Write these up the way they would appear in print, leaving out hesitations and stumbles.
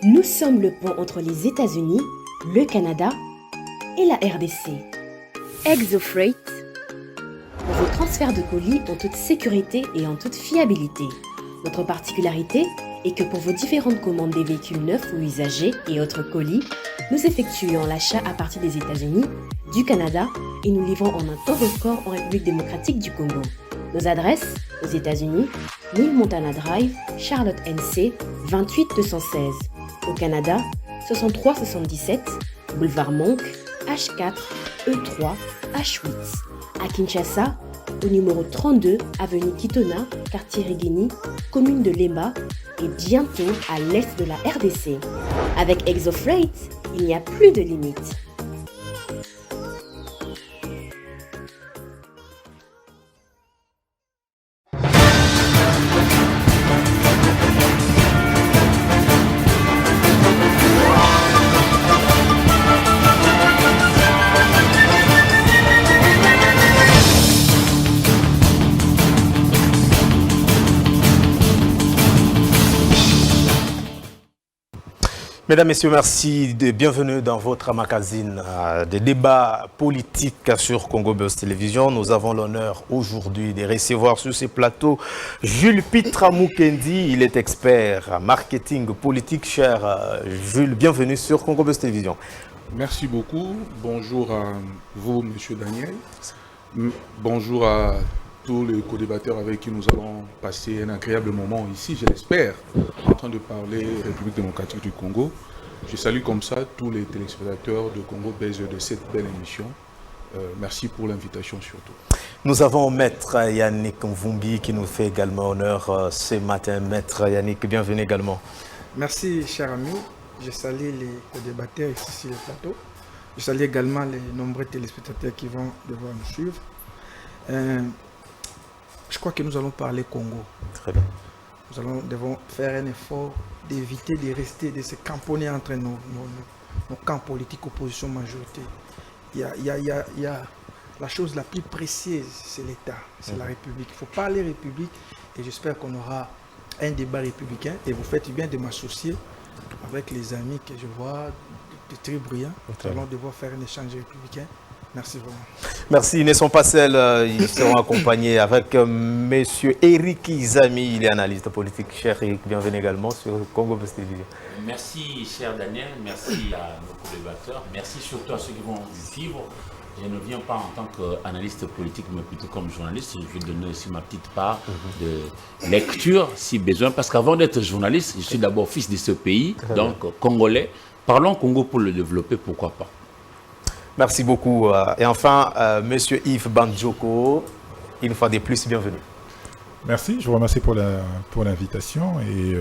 Nous sommes le pont entre les États-Unis, le Canada et la RDC. ExoFreight, pour vos transferts de colis en toute sécurité et en toute fiabilité. Notre particularité est que pour vos différentes commandes des véhicules neufs ou usagés et autres colis, nous effectuons l'achat à partir des États-Unis, du Canada et nous livrons en un temps record en République démocratique du Congo. Nos adresses, aux États-Unis, 1000 Montana Drive, Charlotte NC, 28216. Au Canada, 6377, Boulevard Monk, H4, E3, H8. À Kinshasa, au numéro 32, avenue Kitona, quartier Rigini, commune de Lemba et bientôt à l'est de la RDC. Avec ExoFreight, il n'y a plus de limites. Mesdames, Messieurs, merci de bienvenue dans votre magazine de débats politiques sur Congo Buzz Télévision. Nous avons l'honneur aujourd'hui de recevoir sur ces plateaux Jules Pitra Mukendi. Il est expert en marketing politique. Cher Jules, bienvenue sur Congo Buzz Télévision. Merci beaucoup. Bonjour à vous, Monsieur Daniel. Bonjour à tous les co-débatteurs avec qui nous allons passer un agréable moment ici, je l'espère, en train de parler République démocratique du Congo. Je salue comme ça tous les téléspectateurs de Congo Buzz de cette belle émission. Merci pour l'invitation surtout. Nous avons Maître Yannick Mvumbi qui nous fait également honneur ce matin. Maître Yannick, bienvenue également. Merci, cher ami. Je salue les co-débatteurs ici sur le plateau. Je salue également les nombreux téléspectateurs qui vont devoir nous suivre. Je crois que nous allons parler Congo. Très bien. Nous devons faire un effort d'éviter de rester, de se camponner entre nos camps politiques, opposition, majorité. Il y a la chose la plus précieuse, c'est l'État, c'est la République. Il ne faut parler République et j'espère qu'on aura un débat républicain et vous faites bien de m'associer avec les amis que je vois, de très brillants. Nous allons devoir faire un échange républicain. Merci vraiment. Merci, ils ne sont pas seuls, ils seront accompagnés avec M. Eric Izami, il est analyste politique. Cher Eric, bienvenue également sur Congo Buzz Télévision. Merci, cher Daniel, merci à nos co-débatteurs, merci surtout à ceux qui vont suivre. Je ne viens pas en tant qu'analyste politique, mais plutôt comme journaliste. Je vais donner aussi ma petite part de lecture, si besoin, parce qu'avant d'être journaliste, je suis d'abord fils de ce pays, donc congolais. Parlons Congo pour le développer, pourquoi pas. Merci beaucoup. Et enfin, Monsieur Yves Bandjoko, une fois de plus, bienvenue. Merci, je vous remercie pour l'invitation. Et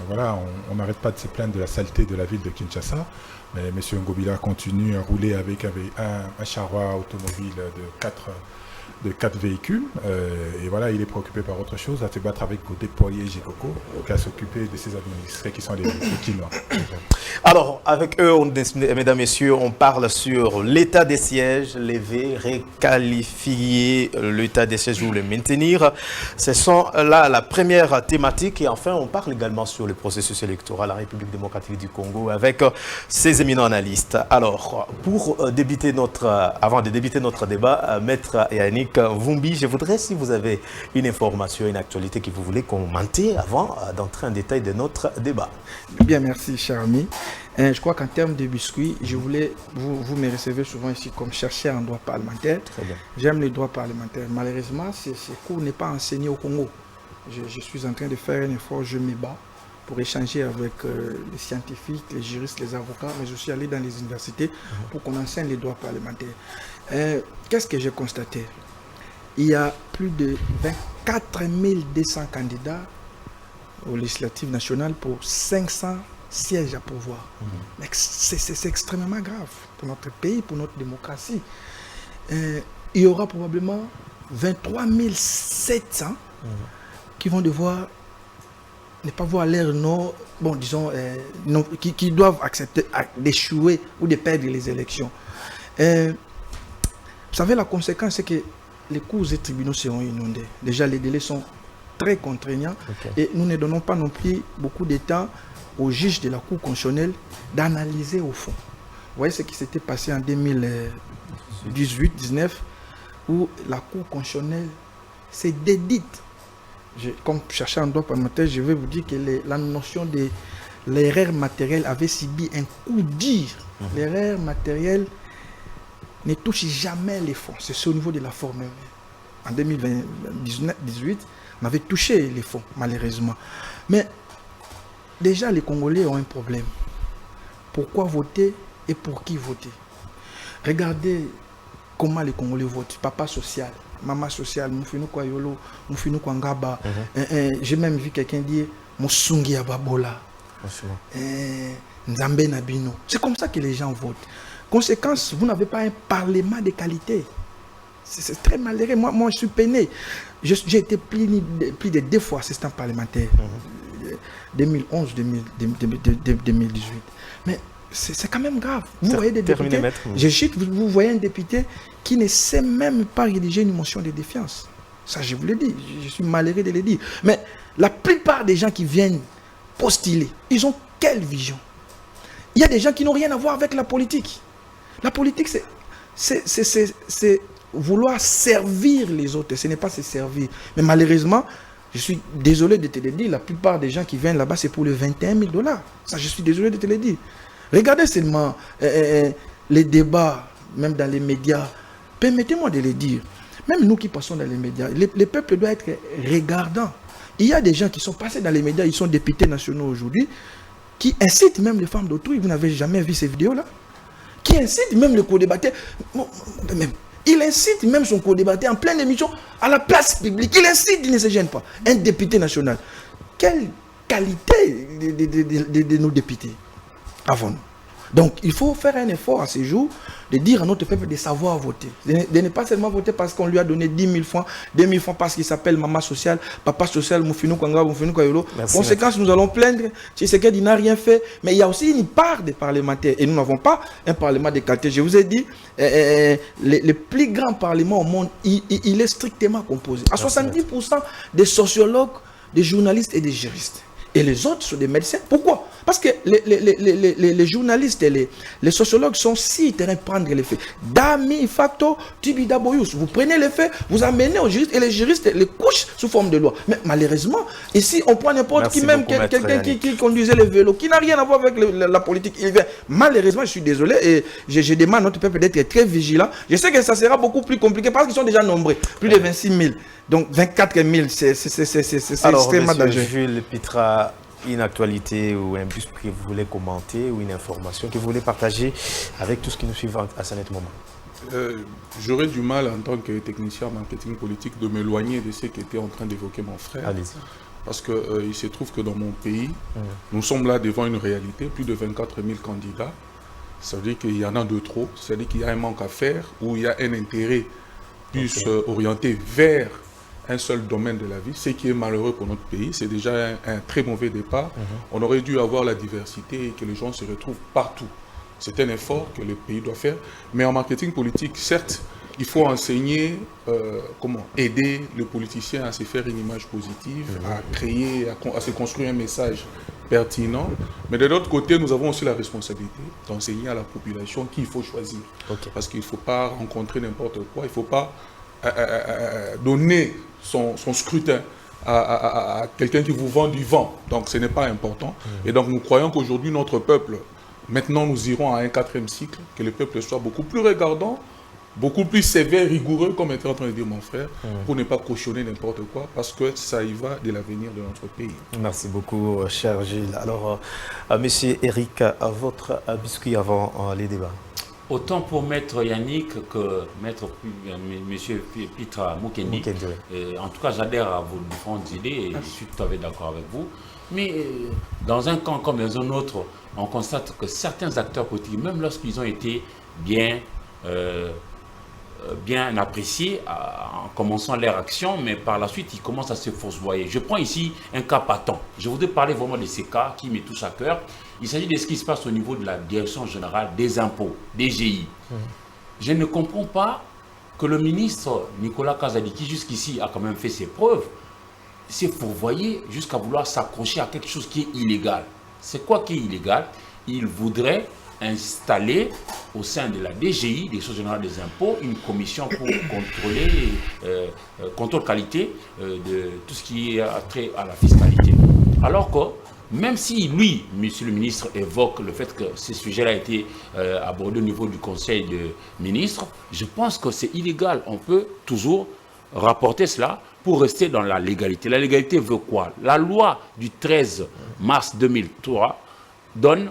voilà, on n'arrête pas de se plaindre de la saleté de la ville de Kinshasa. Mais M. Ngobila continue à rouler avec un charroi automobile de 4 véhicules. Et voilà, il est préoccupé par autre chose, à se battre avec Godé Poirier et Gikoko, qu'à s'occuper de ses administrés qui sont les Kinois. Alors, avec eux, mesdames, messieurs, on parle sur l'état des sièges levé, requalifier l'état des sièges ou le maintenir. Ce sont là la première thématique. Et enfin, on parle également sur le processus électoral à la République démocratique du Congo avec ses éminents analystes. Alors, avant de débuter notre débat, Maître Yannick Mvumbi, je voudrais, si vous avez une information, une actualité que vous voulez commenter avant d'entrer en détail de notre débat. Bien, merci, cher ami. Je crois qu'en termes de biscuits, je voulais, vous me recevez souvent ici comme chercheur en droit parlementaire. J'aime le droit parlementaire. Malheureusement, ce cours n'est pas enseigné au Congo. Je suis en train de faire un effort, je me bats pour échanger avec les scientifiques, les juristes, les avocats, mais aussi aller dans les universités pour qu'on enseigne les droits parlementaires. Qu'est-ce que j'ai constaté? Il y a plus de 24 200 candidats aux législatives nationales pour 500 sièges à pourvoir. C'est extrêmement grave pour notre pays, pour notre démocratie. Il y aura probablement 23 700 qui vont devoir ne pas voir leur nom, bon, disons, qui doivent accepter d'échouer ou de perdre les élections. Vous savez, la conséquence, c'est que les cours et tribunaux seront inondés. Déjà, les délais sont très contraignants et nous ne donnons pas non plus beaucoup de temps au juge de la Cour constitutionnelle d'analyser au fond. Vous voyez ce qui s'était passé en 2018-19, où la Cour constitutionnelle s'est dédite. Comme chercheur en droit parlementaire, je vais vous dire que la notion de l'erreur matérielle avait subi un coup dur. L'erreur matérielle ne touche jamais les fonds. C'est au niveau de la forme. En 2018, on avait touché les fonds, malheureusement. Mais déjà, les Congolais ont un problème. Pourquoi voter et pour qui voter? Regardez comment les Congolais votent. Papa social, maman social, Moufino Kwayolo, Moufino Kwangaba. J'ai même vu quelqu'un dire Moussungi Ababola, Nzambe Nabino. C'est comme ça que les gens votent. Conséquence, vous n'avez pas un parlement de qualité. C'est très malheureux. Moi, je suis peiné. J'ai été plus de 2 fois assistant parlementaire. 2011, 2018. Mais c'est quand même grave. Vous voyez des députés, vous voyez un député qui ne sait même pas rédiger une motion de défiance. Ça, je vous le dis. Je suis malheureux de le dire. Mais la plupart des gens qui viennent postuler, ils ont quelle vision? Il y a des gens qui n'ont rien à voir avec la politique. La politique, c'est vouloir servir les autres. Ce n'est pas se servir. Mais malheureusement, je suis désolé de te le dire, la plupart des gens qui viennent là-bas, c'est pour les 21 000 $. Ça, je suis désolé de te le dire. Regardez seulement les débats, même dans les médias. Permettez-moi de le dire. Même nous qui passons dans les médias, les peuples doivent être regardants. Il y a des gens qui sont passés dans les médias, ils sont députés nationaux aujourd'hui, qui incitent même les femmes d'autrui. Vous n'avez jamais vu ces vidéos-là? Qui incitent même le co-débatteur. Il incite même son co-débatteur en pleine émission à la place publique. Il incite, il ne se gêne pas. Un député national. Quelle qualité de nos députés avons-nous? Donc, il faut faire un effort à ces jours de dire à notre peuple de savoir voter. De ne pas seulement voter parce qu'on lui a donné 10 000 francs, 2 000 francs parce qu'il s'appelle maman sociale, papa social, Moufino Kwanga, Moufino Kwayolo. Conséquence, nous allons plaindre. Tshisekedi n'a rien fait. Mais il y a aussi une part des parlementaires. Et nous n'avons pas un parlement de qualité. Je vous ai dit, le plus grand parlement au monde, il est strictement composé. À 70% des sociologues, des journalistes et des juristes. Et les autres sont des médecins. Pourquoi? Parce que les journalistes et les sociologues sont si terrain prendre les faits. Dami, facto, tibida boyus. Vous prenez les faits, vous amenez aux juristes et les juristes les couchent sous forme de loi. Mais malheureusement, ici, on prend n'importe qui, même quelqu'un qui conduisait les vélos, qui n'a rien à voir avec la politique. Il vient. Malheureusement, je suis désolé et je demande à notre peuple d'être très vigilant. Je sais que ça sera beaucoup plus compliqué parce qu'ils sont déjà nombreux. Plus de 26 000. Donc 24 000, c'est extrêmement dangereux. Jules Pitra, une actualité ou un bus que vous voulez commenter ou une information que vous voulez partager avec tout ce qui nous suit à ce net moment? J'aurais du mal en tant que technicien en marketing politique de m'éloigner de ce qu'était en train d'évoquer mon frère. Allez-y. Parce qu'il se trouve que dans mon pays, nous sommes là devant une réalité, plus de 24 000 candidats. Ça veut dire qu'il y en a de trop, c'est-à-dire qu'il y a un manque à faire ou il y a un intérêt plus orienté vers un seul domaine de la vie, ce qui est malheureux pour notre pays. C'est déjà un très mauvais départ. On aurait dû avoir la diversité et que les gens se retrouvent partout. C'est un effort que le pays doit faire. Mais en marketing politique, certes, il faut enseigner comment aider le politicien à se faire une image positive, à créer, à se construire un message pertinent. Mais de l'autre côté, nous avons aussi la responsabilité d'enseigner à la population qu'il faut choisir. Parce qu'il ne faut pas rencontrer n'importe quoi, il ne faut pas donner son scrutin à quelqu'un qui vous vend du vent. Donc ce n'est pas important. Et donc nous croyons qu'aujourd'hui notre peuple, maintenant nous irons à un 4e cycle, que le peuple soit beaucoup plus regardant, beaucoup plus sévère, rigoureux, comme était en train de dire mon frère, pour ne pas cautionner n'importe quoi, parce que ça y va de l'avenir de notre pays. Merci beaucoup, cher Gilles. Alors, monsieur Eric, votre biscuit avant les débats. Autant pour Maître Yannick que Monsieur Pitra Mukendi. En tout cas, j'adhère à vos différentes idées et je suis tout à fait d'accord avec vous. Mais dans un camp comme dans un autre, on constate que certains acteurs politiques, même lorsqu'ils ont été bien appréciés en commençant leur action, mais par la suite, ils commencent à se fourvoyer. Je prends ici un cas patent. Je voudrais parler vraiment de ces cas qui me touchent à cœur. Il s'agit de ce qui se passe au niveau de la Direction générale des impôts, DGI. Je ne comprends pas que le ministre Nicolas Kazadi, qui jusqu'ici a quand même fait ses preuves, s'est fourvoyé jusqu'à vouloir s'accrocher à quelque chose qui est illégal. C'est quoi qui est illégal? Il voudrait installer au sein de la DGI, Direction générale des impôts, une commission pour contrôler, contrôle qualité de tout ce qui a trait à la fiscalité. Alors que, même si lui, monsieur le ministre, évoque le fait que ce sujet-là a été abordé au niveau du Conseil des ministres, je pense que c'est illégal. On peut toujours rapporter cela pour rester dans la légalité. La légalité veut quoi? La loi du 13 mars 2003 donne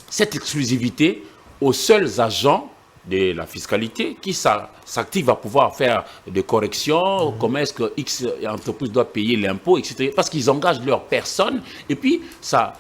cette exclusivité aux seuls agents de la fiscalité qui s'activent à pouvoir faire des corrections, comment est-ce que X entreprise doit payer l'impôt, etc. Parce qu'ils engagent leur personne et puis ça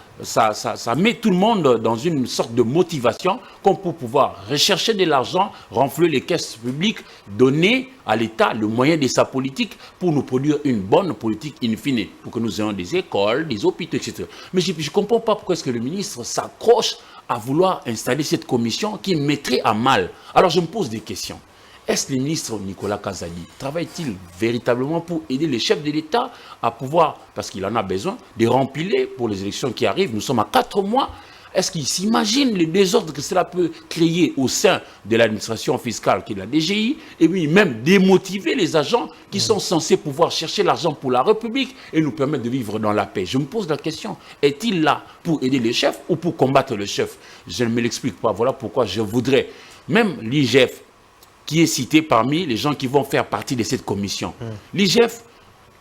met tout le monde dans une sorte de motivation comme pour pouvoir rechercher de l'argent, renflouer les caisses publiques, donner à l'État le moyen de sa politique pour nous produire une bonne politique in fine, pour que nous ayons des écoles, des hôpitaux, etc. Mais je ne comprends pas pourquoi est-ce que le ministre s'accroche à vouloir installer cette commission qui mettrait à mal. Alors je me pose des questions. Est-ce le ministre Nicolas Kazadi travaille-t-il véritablement pour aider les chefs de l'État à pouvoir, parce qu'il en a besoin, de remplir pour les élections qui arrivent? Nous sommes à 4 mois. Est-ce qu'il s'imagine le désordre que cela peut créer au sein de l'administration fiscale qui est la DGI, et puis même démotiver les agents qui sont censés pouvoir chercher l'argent pour la République et nous permettre de vivre dans la paix? Je me pose la question, est-il là pour aider les chefs ou pour combattre le chef? Je ne me l'explique pas. Voilà pourquoi je voudrais, même l'IGF, qui est cité parmi les gens qui vont faire partie de cette commission. L'IGF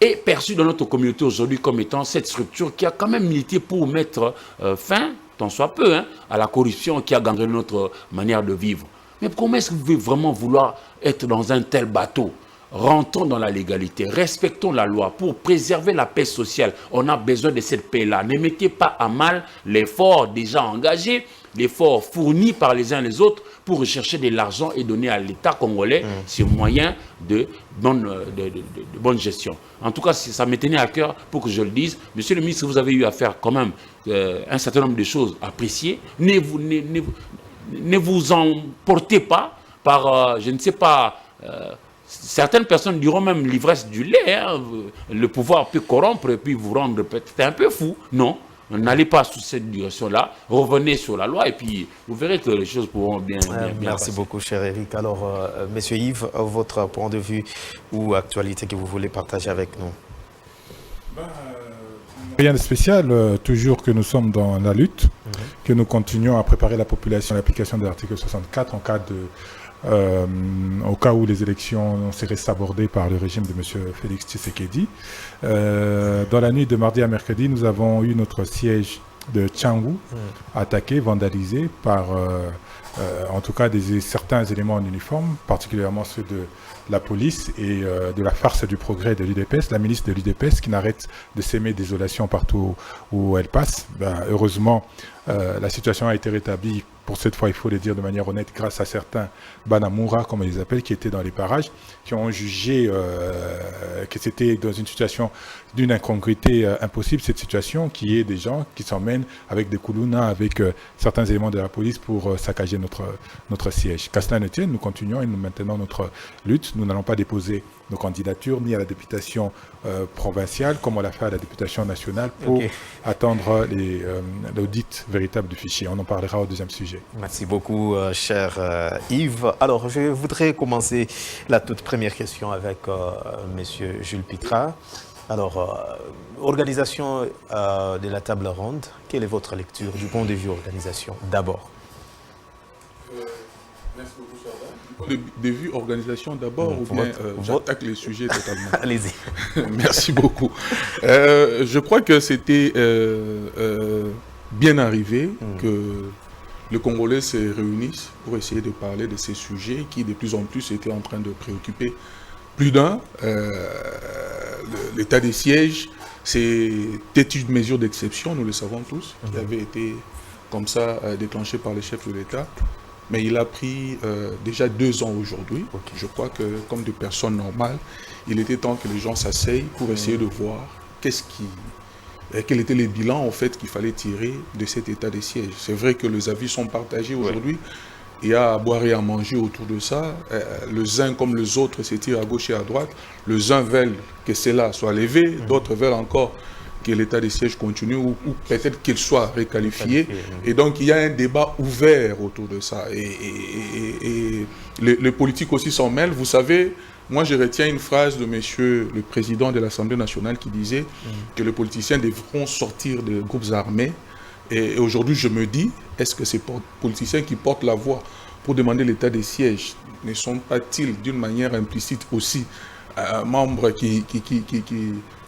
est perçu dans notre communauté aujourd'hui comme étant cette structure qui a quand même milité pour mettre fin, tant soit peu, à la corruption qui a gangréné notre manière de vivre. Mais comment est-ce que vous pouvez vraiment vouloir être dans un tel bateau? Rentrons dans la légalité, respectons la loi pour préserver la paix sociale. On a besoin de cette paix-là. Ne mettez pas à mal l'effort déjà engagé, l'effort fourni par les uns et les autres pour rechercher de l'argent et donner à l'État congolais ce moyen de bonne gestion. En tout cas, ça me tenait à cœur pour que je le dise. Monsieur le ministre, vous avez eu à faire quand même un certain nombre de choses appréciées. Ne vous emportez pas par, je ne sais pas, certaines personnes diront même l'ivresse du lait. Le pouvoir peut corrompre et puis vous rendre peut-être un peu fou. Non. N'allez pas sous cette direction-là, revenez sur la loi et puis vous verrez que les choses pourront bien Merci passer. beaucoup, cher Eric. Alors, Monsieur Yves, votre point de vue ou actualité que vous voulez partager avec nous? Rien de spécial, toujours que nous sommes dans la lutte, que nous continuons à préparer la population à l'application de l'article 64 en cas de... au cas où les élections seraient sabordées par le régime de M. Félix Tshisekedi. Dans la nuit de mardi à mercredi, nous avons eu notre siège de Tchangou attaqué, vandalisé par en tout cas certains éléments en uniforme, particulièrement ceux de la police et de la farce du progrès de l'UDPS, la milice de l'UDPS qui n'arrête de s'aimer désolation partout où elle passe. Heureusement, la situation a été rétablie. Pour cette fois, il faut le dire de manière honnête, grâce à certains Banamura, comme on les appelle, qui étaient dans les parages, qui ont jugé que c'était dans une situation d'une incongruité impossible, cette situation qui est des gens qui s'emmènent avec des koulouna, avec certains éléments de la police pour saccager notre siège. Qu'à cela ne tienne, nous continuons et nous maintenons notre lutte. Nous n'allons pas déposer nos candidatures ni à la députation provinciale, comme on l'a fait à la députation nationale, pour attendre l'audit véritable du fichier. On en parlera au deuxième sujet. Merci beaucoup, cher Yves. Alors, je voudrais commencer la toute première question avec Monsieur Jules Pitra. Alors, organisation de la table ronde, quelle est votre lecture du point de vue organisation d'abord? Merci beaucoup, Charles. De vue organisation d'abord ou bien j'attaque les sujets totalement? Allez-y. Merci beaucoup. Je crois que c'était bien arrivé que les Congolais se réunissent pour essayer de parler de ces sujets qui de plus en plus étaient en train de préoccuper plus d'un. L'état des sièges, c'était une mesure d'exception, nous le savons tous, qui avait été comme ça déclenchée par les chefs de l'État. Mais il a pris déjà 2 ans aujourd'hui. Je crois que comme des personnes normales, il était temps que les gens s'asseyent pour essayer de voir quel était le bilan en fait qu'il fallait tirer de cet état des sièges. C'est vrai que les avis sont partagés aujourd'hui. Il y a à boire et à manger autour de ça. Les uns comme les autres s'étirent à gauche et à droite. Les uns veulent que cela soit levé, d'autres veulent encore que l'état de siège continue ou peut-être qu'il soit requalifié. Et donc, il y a un débat ouvert autour de ça. Et les politiques aussi s'en mêlent. Vous savez, moi, je retiens une phrase de monsieur le président de l'Assemblée nationale qui disait que les politiciens devront sortir des groupes armés. Et aujourd'hui, je me dis, est-ce que ces politiciens qui portent la voix pour demander l'état des sièges ne sont pas-ils d'une manière implicite aussi membres qui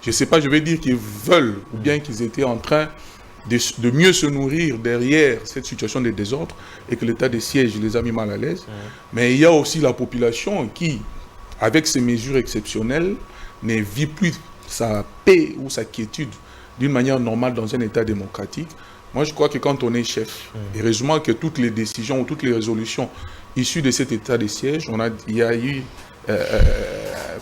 je ne sais pas, je vais dire qu'ils veulent ou bien qu'ils étaient en train de mieux se nourrir derrière cette situation de désordre et que l'état des sièges les a mis mal à l'aise. Mais il y a aussi la population qui, avec ces mesures exceptionnelles, ne vit plus sa paix ou sa quiétude d'une manière normale dans un état démocratique. Moi, je crois que quand on est chef, heureusement que toutes les décisions ou toutes les résolutions issues de cet état de siège, il y a eu,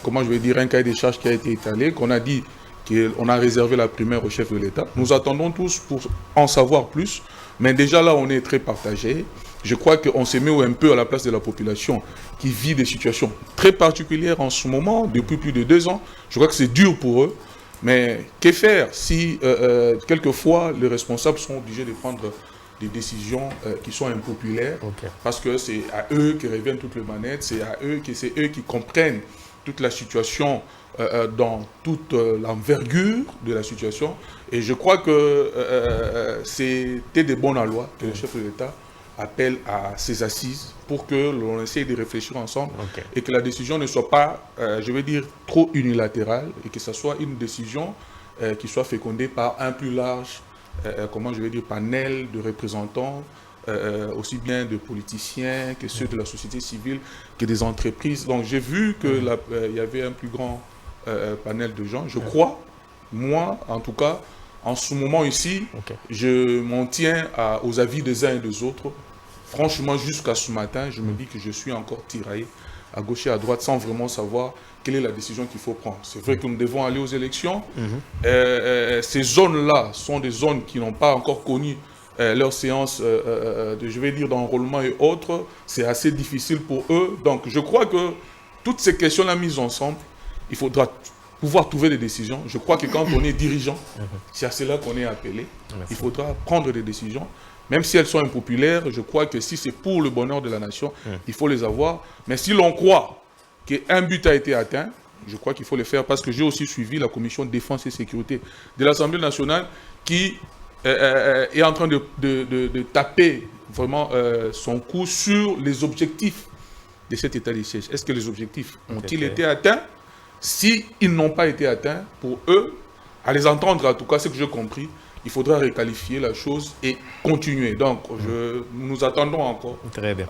comment je vais dire, un cahier des charges qui a été étalé, qu'on a dit qu'on a réservé la primaire au chef de l'État. Nous attendons tous pour en savoir plus, mais déjà là, on est très partagé. Je crois qu'on se met un peu à la place de la population qui vit des situations très particulières en ce moment, depuis plus de 2 ans. Je crois que c'est dur pour eux. Mais que faire si, quelquefois, les responsables sont obligés de prendre des décisions qui sont impopulaires, parce que c'est à eux que reviennent toutes les manettes, c'est eux qui comprennent toute la situation dans toute l'envergure de la situation. Et je crois que c'était de bonne loi que le chef de l'État appelle à ces assises pour que l'on essaye de réfléchir ensemble et que la décision ne soit pas, je vais dire, trop unilatérale et que ce soit une décision qui soit fécondée par un plus large, comment je vais dire, panel de représentants, aussi bien de politiciens que ceux de la société civile, que des entreprises. Donc j'ai vu qu'il y avait un plus grand panel de gens. Je crois, moi en tout cas, en ce moment ici, je m'en tiens aux avis des uns et des autres. Franchement, jusqu'à ce matin, je me dis que je suis encore tiraillé à gauche et à droite sans vraiment savoir quelle est la décision qu'il faut prendre. C'est vrai que nous devons aller aux élections. Ces zones-là sont des zones qui n'ont pas encore connu leur séance, je vais dire, d'enrôlement et autres. C'est assez difficile pour eux. Donc, je crois que toutes ces questions-là mises ensemble, il faudra pouvoir trouver des décisions. Je crois que quand on est dirigeant, c'est à cela qu'on est appelé. Il faudra prendre des décisions. Même si elles sont impopulaires, je crois que si c'est pour le bonheur de la nation, il faut les avoir. Mais si l'on croit qu'un but a été atteint, je crois qu'il faut le faire, parce que j'ai aussi suivi la commission de défense et sécurité de l'Assemblée nationale qui est en train de taper vraiment son coup sur les objectifs de cet état de siège. Est-ce que les objectifs ont-ils été atteints? S'ils n'ont pas été atteints, pour eux, à les entendre en tout cas, ce que j'ai compris, il faudra requalifier la chose et continuer. Donc, nous attendons encore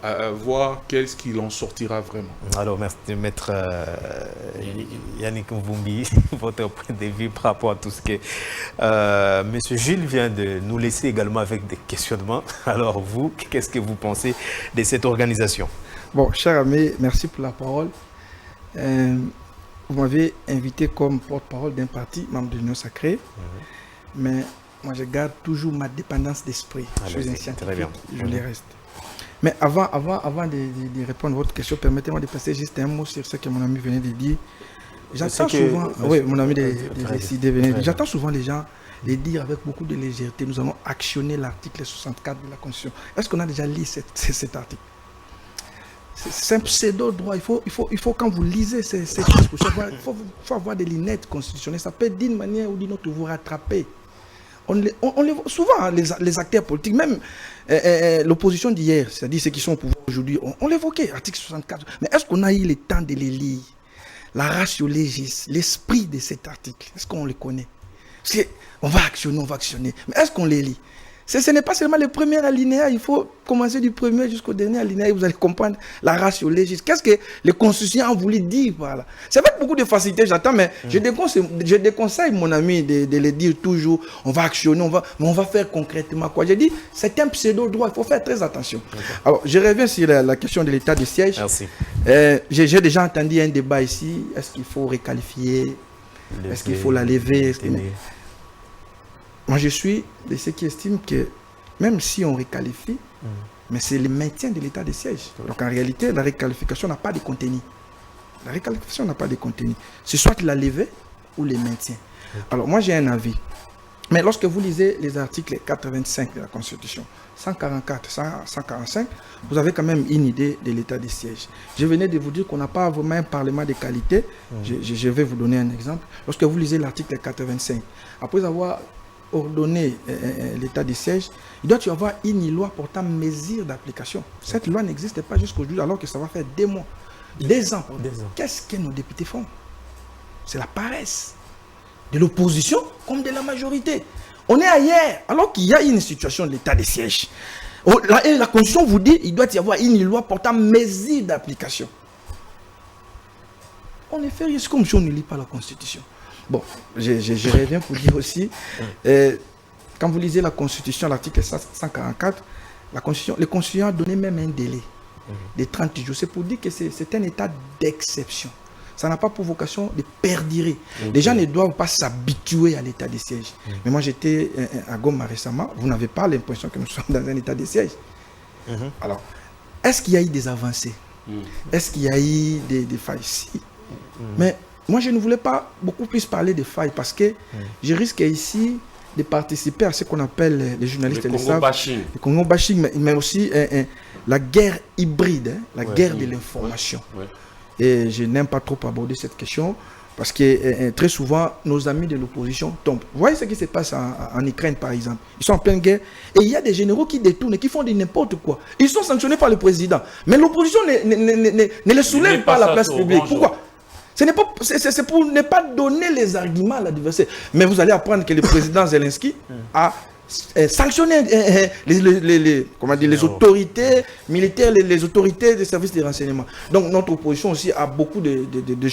à voir qu'est-ce qu'il en sortira vraiment. Alors, merci, Maître Yannick Mvumbi, votre point de vue par rapport à tout ce que Monsieur Gilles vient de nous laisser également avec des questionnements. Alors, vous, qu'est-ce que vous pensez de cette organisation? Bon, cher ami, merci pour la parole. Vous m'avez invité comme porte-parole d'un parti, membre de l'Union Sacrée, mais moi je garde toujours ma dépendance d'esprit. Je suis un scientifique, je le reste. Mais avant de répondre à votre question, permettez-moi de passer juste un mot sur ce que mon ami venait de dire. J'entends souvent, oui, mon ami j'entends souvent les gens les dire avec beaucoup de légèreté, nous allons actionner l'article 64 de la Constitution. Est-ce qu'on a déjà lu cet article? C'est un pseudo-droit. Il faut quand vous lisez ces dispositions, il faut avoir des lunettes constitutionnelles. Ça peut d'une manière ou d'une autre vous rattraper. On les voit souvent, les acteurs politiques, même l'opposition d'hier, c'est-à-dire ceux qui sont au pouvoir aujourd'hui, on l'évoquait, article 64. Mais est-ce qu'on a eu le temps de les lire? La ratio legis, l'esprit de cet article, est-ce qu'on le connaît? Parce qu'on va actionner. Mais est-ce qu'on les lit? Ce n'est pas seulement le premier alinéa, il faut commencer du premier jusqu'au dernier alinéa et vous allez comprendre la ratio legis. Qu'est-ce que les constitutions ont voulu dire par là? C'est avec beaucoup de facilité, j'attends, mais je déconseille, mon ami, de le dire toujours, on va actionner, mais on va faire concrètement quoi? J'ai dit, c'est un pseudo-droit, il faut faire très attention. Alors, je reviens sur la question de l'état de siège. Merci. J'ai déjà entendu un débat ici, est-ce qu'il faut requalifier? Est-ce qu'il faut la lever? Moi, je suis de ceux qui estiment que même si on requalifie, mais c'est le maintien de l'état de siège. Donc, en réalité, la requalification n'a pas de contenu. La requalification n'a pas de contenu. C'est soit la levée ou le maintien. Alors, moi, j'ai un avis. Mais lorsque vous lisez les articles 85 de la Constitution, 144, 145, vous avez quand même une idée de l'état des sièges. Je venais de vous dire qu'on n'a pas vraiment un parlement de qualité. Je vais vous donner un exemple. Lorsque vous lisez l'article 85, après avoir ordonné l'état des sièges, il doit y avoir une loi portant mesure d'application. Cette loi n'existe pas jusqu'aujourd'hui alors que ça va faire des mois, des ans. Qu'est-ce que nos députés font? C'est la paresse de l'opposition comme de la majorité. On est ailleurs, alors qu'il y a une situation de l'état des sièges. Et la Constitution vous dit qu'il doit y avoir une loi portant mesure d'application. On est fait comme si on ne lit pas la Constitution. Bon, je reviens pour dire aussi, quand vous lisez la Constitution, l'article 144, la Constitution a donné même un délai de 30 jours. C'est pour dire que c'est un état d'exception. Ça n'a pas pour vocation de perdurer. Les gens ne doivent pas s'habituer à l'état des sièges. Mais moi, j'étais à Goma récemment. Vous n'avez pas l'impression que nous sommes dans un état des sièges. Alors, est-ce qu'il y a eu des avancées? Est-ce qu'il y a eu des failles? Si. Mais moi, je ne voulais pas beaucoup plus parler des failles parce que je risque ici de participer à ce qu'on appelle les journalistes le Congo bashing. Le Congo bashing, mais aussi la guerre hybride, la guerre de l'information. Et je n'aime pas trop aborder cette question parce que très souvent, nos amis de l'opposition tombent. Vous voyez ce qui se passe en Ukraine, par exemple. Ils sont en pleine guerre et il y a des généraux qui détournent et qui font de n'importe quoi. Ils sont sanctionnés par le président. Mais l'opposition ne les soulève pas à la place publique. Pourquoi? C'est pour ne pas donner les arguments à l'adversaire. Mais vous allez apprendre que le président Zelensky a sanctionner les autorités militaires, les autorités des services de renseignement. Donc notre opposition aussi a beaucoup de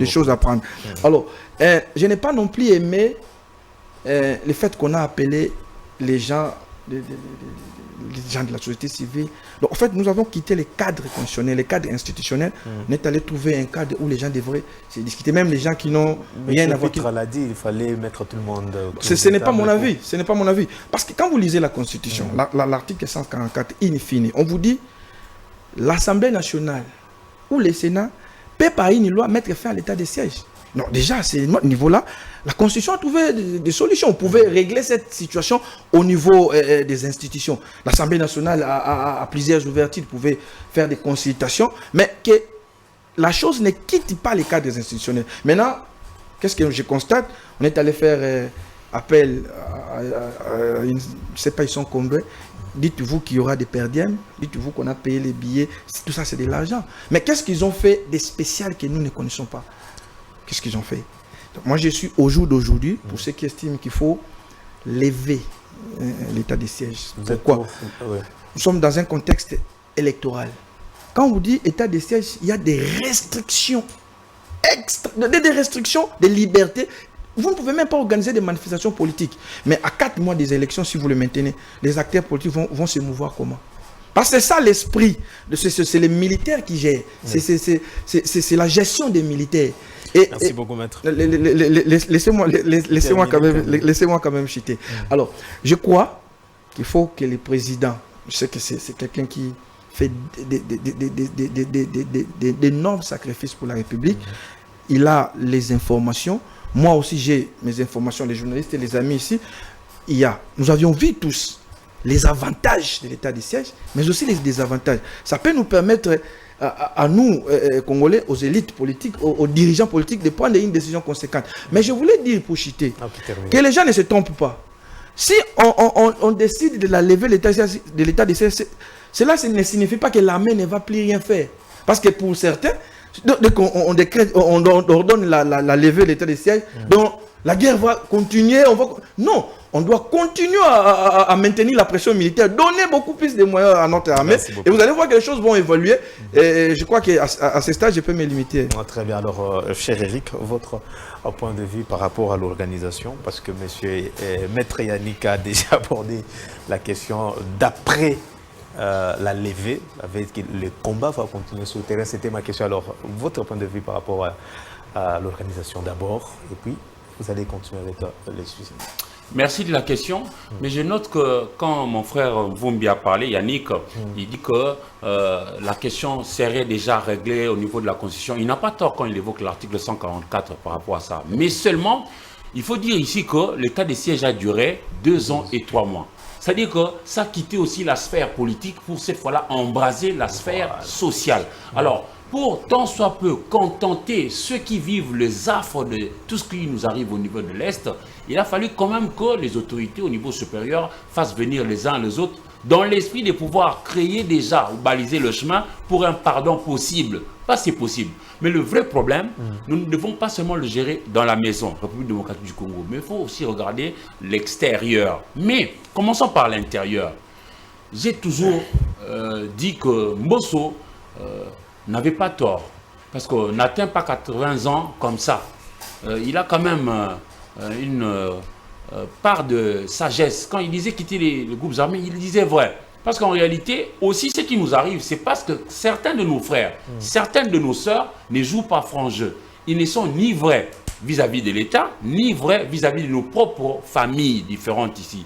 choses à prendre. Alors, je n'ai pas non plus aimé le fait qu'on a appelé les gens de la société civile. Donc en fait, nous avons quitté les cadres constitutionnels, les cadres institutionnels. On est allé trouver un cadre où les gens devraient se discuter, même les gens qui n'ont rien à voir. Pitre l'a dit, il fallait mettre tout le monde. Ce n'est pas mon avis. Ce n'est pas mon avis. Parce que quand vous lisez la Constitution, l'article 144, in fine, on vous dit l'Assemblée nationale ou le Sénat peut par une loi mettre fin à l'état des sièges. Non, déjà, à ce niveau-là, la Constitution a trouvé des solutions. On pouvait régler cette situation au niveau des institutions. L'Assemblée nationale a plusieurs ouvertures, pouvait faire des consultations, mais que la chose ne quitte pas les cadres institutionnels. Maintenant, qu'est-ce que je constate? On est allé faire appel à je ne sais pas, ils sont combien. Dites-vous qu'il y aura des perdièmes, dites-vous qu'on a payé les billets, tout ça c'est de l'argent. Mais qu'est-ce qu'ils ont fait de spécial que nous ne connaissons pas? Qu'est-ce qu'ils ont fait? Donc, moi, je suis au jour d'aujourd'hui pour ceux qui estiment qu'il faut lever l'état des sièges. Pourquoi? Nous sommes dans un contexte électoral. Quand on vous dit état des sièges, il y a des restrictions, des restrictions de liberté. Vous ne pouvez même pas organiser des manifestations politiques. Mais à 4 mois des élections, si vous le maintenez, les acteurs politiques vont se mouvoir comment? Parce que c'est ça l'esprit. C'est les militaires qui gèrent. C'est la gestion des militaires. Merci beaucoup, maître. Laissez-moi quand même chuter. Alors, je crois qu'il faut que le président, je sais que c'est quelqu'un qui fait d'énormes sacrifices pour la République, il a les informations. Moi aussi, j'ai mes informations, les journalistes et les amis ici. Nous avions vu tous les avantages de l'état des sièges, mais aussi les désavantages. Ça peut nous permettre à nous, Congolais, aux élites politiques, aux dirigeants politiques, de prendre une décision conséquente. Mais je voulais dire, pour chuter, que les gens ne se trompent pas. Si on décide de la lever de l'état des sièges, cela ne signifie pas que l'armée ne va plus rien faire. Parce que pour certains, on ordonne la levée de l'état des sièges, donc la guerre va continuer. Non, on doit continuer à maintenir la pression militaire, donner beaucoup plus de moyens à notre armée. Et vous allez voir que les choses vont évoluer. Et je crois qu'à ce stade, je peux me limiter. Très bien. Alors, cher Eric, votre point de vue par rapport à l'organisation, parce que Maître Yannick a déjà abordé la question d'après la levée, avec le combat va continuer sur le terrain. C'était ma question. Alors, votre point de vue par rapport à l'organisation d'abord, et puis vous allez continuer avec les sujets. Merci de la question, mais je note que quand mon frère Vumbi a parlé, Yannick, il dit que la question serait déjà réglée au niveau de la Constitution. Il n'a pas tort quand il évoque l'article 144 par rapport à ça. Mais seulement, il faut dire ici que l'état de siège a duré 2 ans et 3 mois. C'est-à-dire que ça a quitté aussi la sphère politique pour cette fois-là embraser la sphère sociale. Alors, pour tant soit peu contenter ceux qui vivent les affres de tout ce qui nous arrive au niveau de l'Est, il a fallu quand même que les autorités au niveau supérieur fassent venir les uns les autres dans l'esprit de pouvoir créer déjà ou baliser le chemin pour un pardon possible. Pas si possible. Mais le vrai problème, nous ne devons pas seulement le gérer dans la maison, République démocratique du Congo, mais il faut aussi regarder l'extérieur. Mais commençons par l'intérieur. J'ai toujours dit que Mbosso n'avait pas tort, parce qu'on n'atteint pas 80 ans comme ça. Il a quand même une part de sagesse. Quand il disait quitter les groupes armés, il disait vrai. Parce qu'en réalité, aussi ce qui nous arrive, c'est parce que certains de nos frères, certaines de nos sœurs ne jouent pas franc jeu. Ils ne sont ni vrais vis-à-vis de l'État, ni vrais vis-à-vis de nos propres familles différentes ici.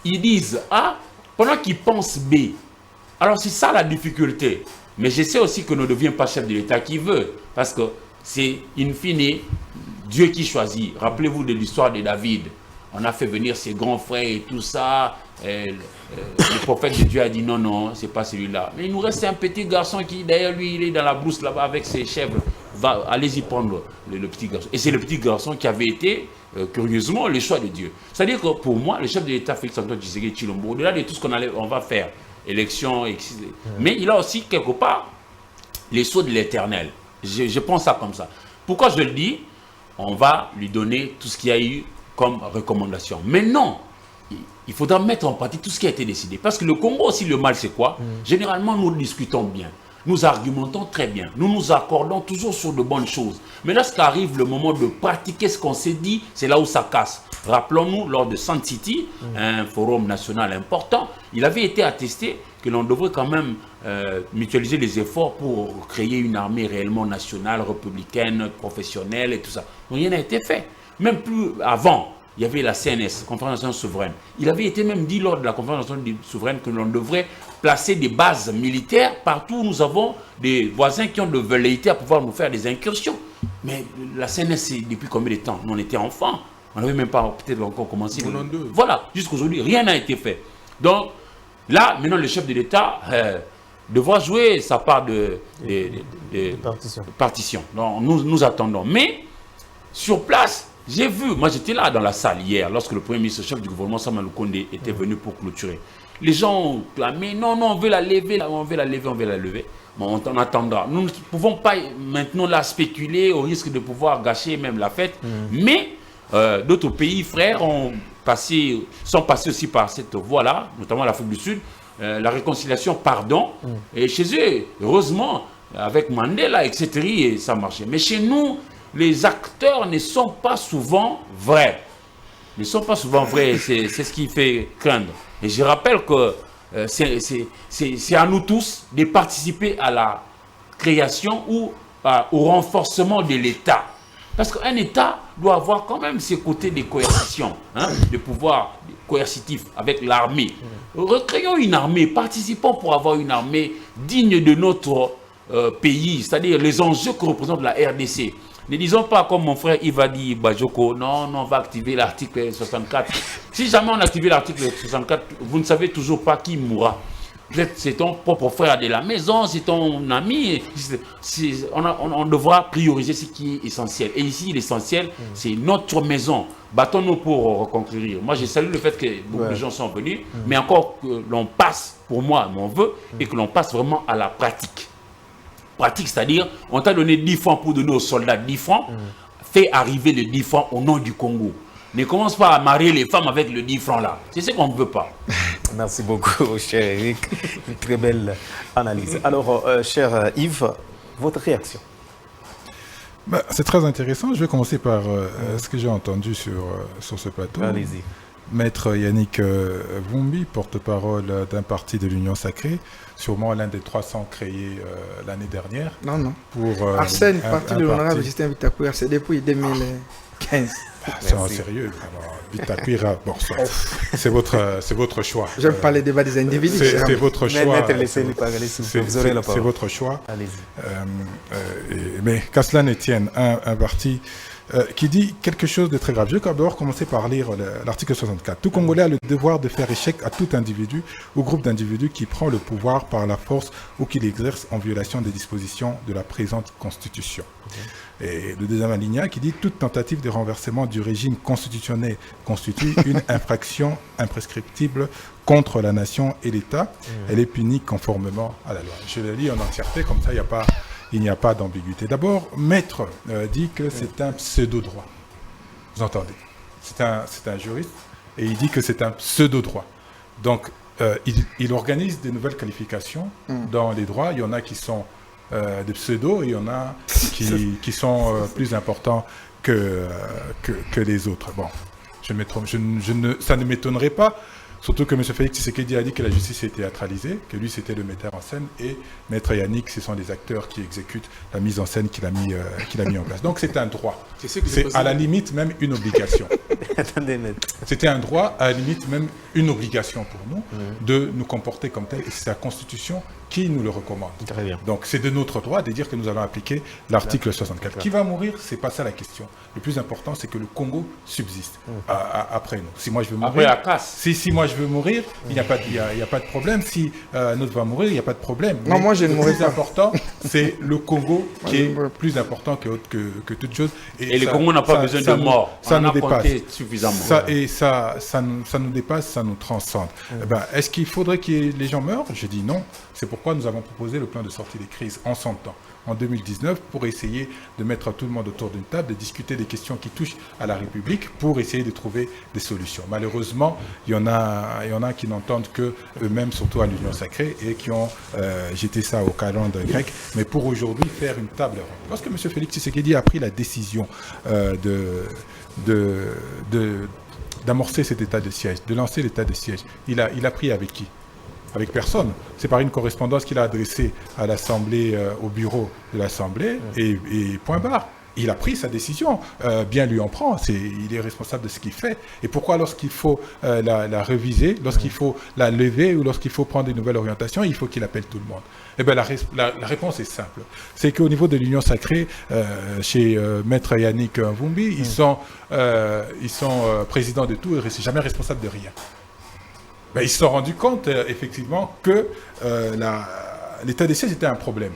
Ils disent A pendant qu'ils pensent B. Alors c'est ça la difficulté. Mais je sais aussi que ne devient pas chef de l'État qui veut. Parce que c'est in fine Dieu qui choisit. Rappelez-vous de l'histoire de David. On a fait venir ses grands frères et tout ça. Le prophète de Dieu a dit non, non, c'est pas celui-là. Mais il nous reste un petit garçon qui, d'ailleurs, lui, il est dans la brousse là-bas avec ses chèvres. Allez-y prendre le petit garçon. Et c'est le petit garçon qui avait été, curieusement, le choix de Dieu. C'est-à-dire que pour moi, le chef de l'État, Félix-Antoine Tshisekedi Tshilombo, au-delà de tout ce qu'on va faire, élection, mais il a aussi quelque part les sceaux de l'Éternel. Je pense ça comme ça. Pourquoi je le dis? On va lui donner tout ce qu'il y a eu comme recommandation. Mais non, il faudra mettre en pratique tout ce qui a été décidé. Parce que le Congo aussi, le mal, c'est quoi? Généralement, nous discutons bien. Nous argumentons très bien. Nous nous accordons toujours sur de bonnes choses. Mais lorsqu'arrive le moment de pratiquer ce qu'on s'est dit, c'est là où ça casse. Rappelons-nous, lors de Sun City, un forum national important, il avait été attesté que l'on devrait quand même mutualiser les efforts pour créer une armée réellement nationale, républicaine, professionnelle et tout ça. Donc rien n'a été fait. Même plus avant, il y avait la CNS, Conférence nationale souveraine. Il avait été même dit lors de la Conférence nationale souveraine que l'on devrait placer des bases militaires partout où nous avons des voisins qui ont de velléité à pouvoir nous faire des incursions. Mais la CNS, depuis combien de temps? On était enfants. On n'avait même pas peut-être encore commencé. Voilà, jusqu'aujourd'hui, rien n'a été fait. Donc, là, maintenant, le chef de l'État devra jouer sa part de partition. Donc, nous attendons. Mais, sur place, j'ai vu, moi j'étais là dans la salle hier, lorsque le premier ministre chef du gouvernement, Sama Lukonde, était venu pour clôturer. Les gens ont clamé, non, non, on veut la lever, on veut la lever, on veut la lever. Bon, on attendra. Nous ne pouvons pas maintenant la spéculer au risque de pouvoir gâcher même la fête. Mais d'autres pays frères sont passés aussi par cette voie-là, notamment l'Afrique du Sud, la réconciliation, pardon. Et chez eux, heureusement, avec Mandela, etc., et ça marchait. Mais chez nous, les acteurs ne sont pas souvent vrais. Ne sont pas souvent vrais, c'est ce qui fait craindre. Et je rappelle que c'est à nous tous de participer à la création ou au renforcement de l'État. Parce qu'un État doit avoir quand même ses côtés de coercition, de pouvoir coercitif avec l'armée. Recréons une armée, participons pour avoir une armée digne de notre pays, c'est-à-dire les enjeux que représente la RDC. Ne disons pas comme mon frère Ivadi Bajoko, non, non, on va activer l'article 64. Si jamais on active l'article 64, vous ne savez toujours pas qui mourra. Peut-être c'est ton propre frère de la maison, c'est ton ami. On devra prioriser ce qui est essentiel. Et ici, l'essentiel, c'est notre maison. Battons-nous pour reconquérir. Moi, je salue le fait que beaucoup de gens sont venus, mais encore que l'on passe, pour moi, mon vœu, et que l'on passe vraiment à la pratique. Pratique, c'est-à-dire, on t'a donné 10 francs pour donner aux soldats 10 francs, fais arriver les 10 francs au nom du Congo. Ne commence pas à marier les femmes avec le 10 francs là. C'est ce qu'on ne veut pas. Merci beaucoup, cher Eric. Une très belle analyse. Alors, cher Yves, votre réaction? C'est très intéressant. Je vais commencer par ce que j'ai entendu sur ce plateau. Allez-y. Maître Yannick Vumbi, porte-parole d'un parti de l'Union Sacrée, sûrement l'un des 300 créés l'année dernière. Non, non. Pour, Arsène, parti de l'honorable Justin Vitakuya, c'est depuis 2015. C'est en sérieux. Vitakuya, bon, c'est votre choix. J'aime pas les débats des individus. C'est votre choix. Vous aurez la parole. C'est votre choix. Allez-y. Mais qu'à cela ne tienne, un parti qui dit quelque chose de très grave. Je vais d'abord commencer par lire l'article 64. Tout Congolais a le devoir de faire échec à tout individu ou groupe d'individus qui prend le pouvoir par la force ou qui l'exerce en violation des dispositions de la présente Constitution. Et le deuxième alinéa qui dit toute tentative de renversement du régime constitutionnel constitue une infraction imprescriptible contre la nation et l'État. Elle est punie conformément à la loi. Je le lis en entièreté, comme ça il n'y a pas d'ambiguïté. D'abord, Maître dit que c'est un pseudo-droit. Vous entendez? C'est un juriste et il dit que c'est un pseudo-droit. Donc, il organise des nouvelles qualifications dans les droits. Il y en a qui sont des pseudos et il y en a qui sont plus importants que les autres. Bon, ça ne m'étonnerait pas. Surtout que M. Félix Tshisekedi a dit que la justice est théâtralisée, que lui c'était le metteur en scène et Maître Yannick, ce sont les acteurs qui exécutent la mise en scène qu'il a mis en place. Donc c'est un droit. C'est à la limite même une obligation. C'était un droit, à la limite même une obligation pour nous de nous comporter comme tel et c'est la Constitution qui nous le recommande. Très bien. Donc c'est de notre droit de dire que nous allons appliquer l'article 64. Qui va mourir, c'est pas ça la question. Le plus important, c'est que le Congo subsiste après nous. Si moi je veux mourir, si moi je veux mourir, il n'y a pas de problème. Si un autre va mourir, il n'y a pas de problème. Non, moi je ne mourrai pas. Le plus important, c'est le Congo qui est plus important que toute chose. Et le Congo n'a pas besoin de mort. Ça nous dépasse. Suffisamment. Ça nous dépasse, ça nous transcende. Est-ce qu'il faudrait que les gens meurent? Je dis non. C'est pourquoi nous avons proposé le plan de sortie des crises en son temps, en 2019, pour essayer de mettre tout le monde autour d'une table, de discuter des questions qui touchent à la République, pour essayer de trouver des solutions. Malheureusement, il y en a qui n'entendent que eux-mêmes, surtout à l'Union sacrée, et qui ont jeté ça au calendrier grec. Mais pour aujourd'hui, faire une table ronde. Lorsque M. Félix Tshisekedi a pris la décision d'amorcer cet état de siège, de lancer l'état de siège, il a pris avec qui? Avec personne. C'est par une correspondance qu'il a adressée à l'Assemblée, au bureau de l'Assemblée, et point barre. Il a pris sa décision, bien lui en prend, il est responsable de ce qu'il fait. Et pourquoi lorsqu'il faut la réviser, lorsqu'il faut la lever ou lorsqu'il faut prendre une nouvelle orientation, il faut qu'il appelle tout le monde? Eh bien, la réponse est simple. C'est qu'au niveau de l'Union sacrée, chez Maître Yannick Mvumbi, ils sont présidents de tout et jamais responsables de rien. Ils se sont rendus compte, effectivement, que l'état des sièges était un problème.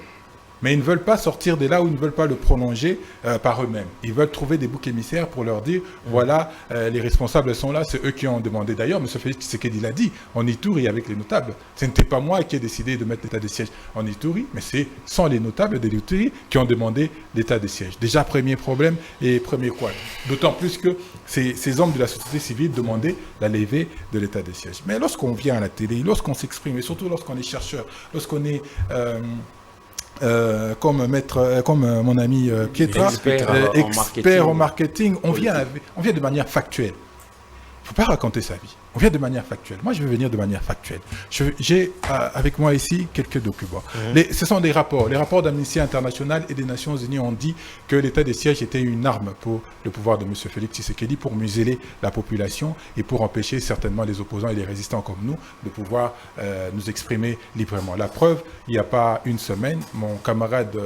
Mais ils ne veulent pas sortir de là où ils ne veulent pas le prolonger par eux-mêmes. Ils veulent trouver des boucs émissaires pour leur dire, voilà, les responsables sont là, c'est eux qui ont demandé. D'ailleurs, M. Félix Tshisekedi l'a dit, en Ituri avec les notables. Ce n'était pas moi qui ai décidé de mettre l'état des sièges en Ituri, mais sont les notables de l'Ituri qui ont demandé l'état des sièges. Déjà, premier problème et premier quoi. D'autant plus que ces hommes de la société civile demandaient la levée de l'état des sièges. Mais lorsqu'on vient à la télé, lorsqu'on s'exprime, et surtout lorsqu'on est chercheur, lorsqu'on est... comme mon ami Pietra, expert en marketing, on vient de manière factuelle. Il ne faut pas raconter sa vie. On vient de manière factuelle. Moi, je vais venir de manière factuelle. J'ai avec moi ici quelques documents. Ce sont des rapports. Les rapports d'Amnesty International et des Nations Unies ont dit que l'état des sièges était une arme pour le pouvoir de M. Félix Tshisekedi, pour museler la population et pour empêcher certainement les opposants et les résistants comme nous de pouvoir nous exprimer librement. La preuve, il n'y a pas une semaine, mon camarade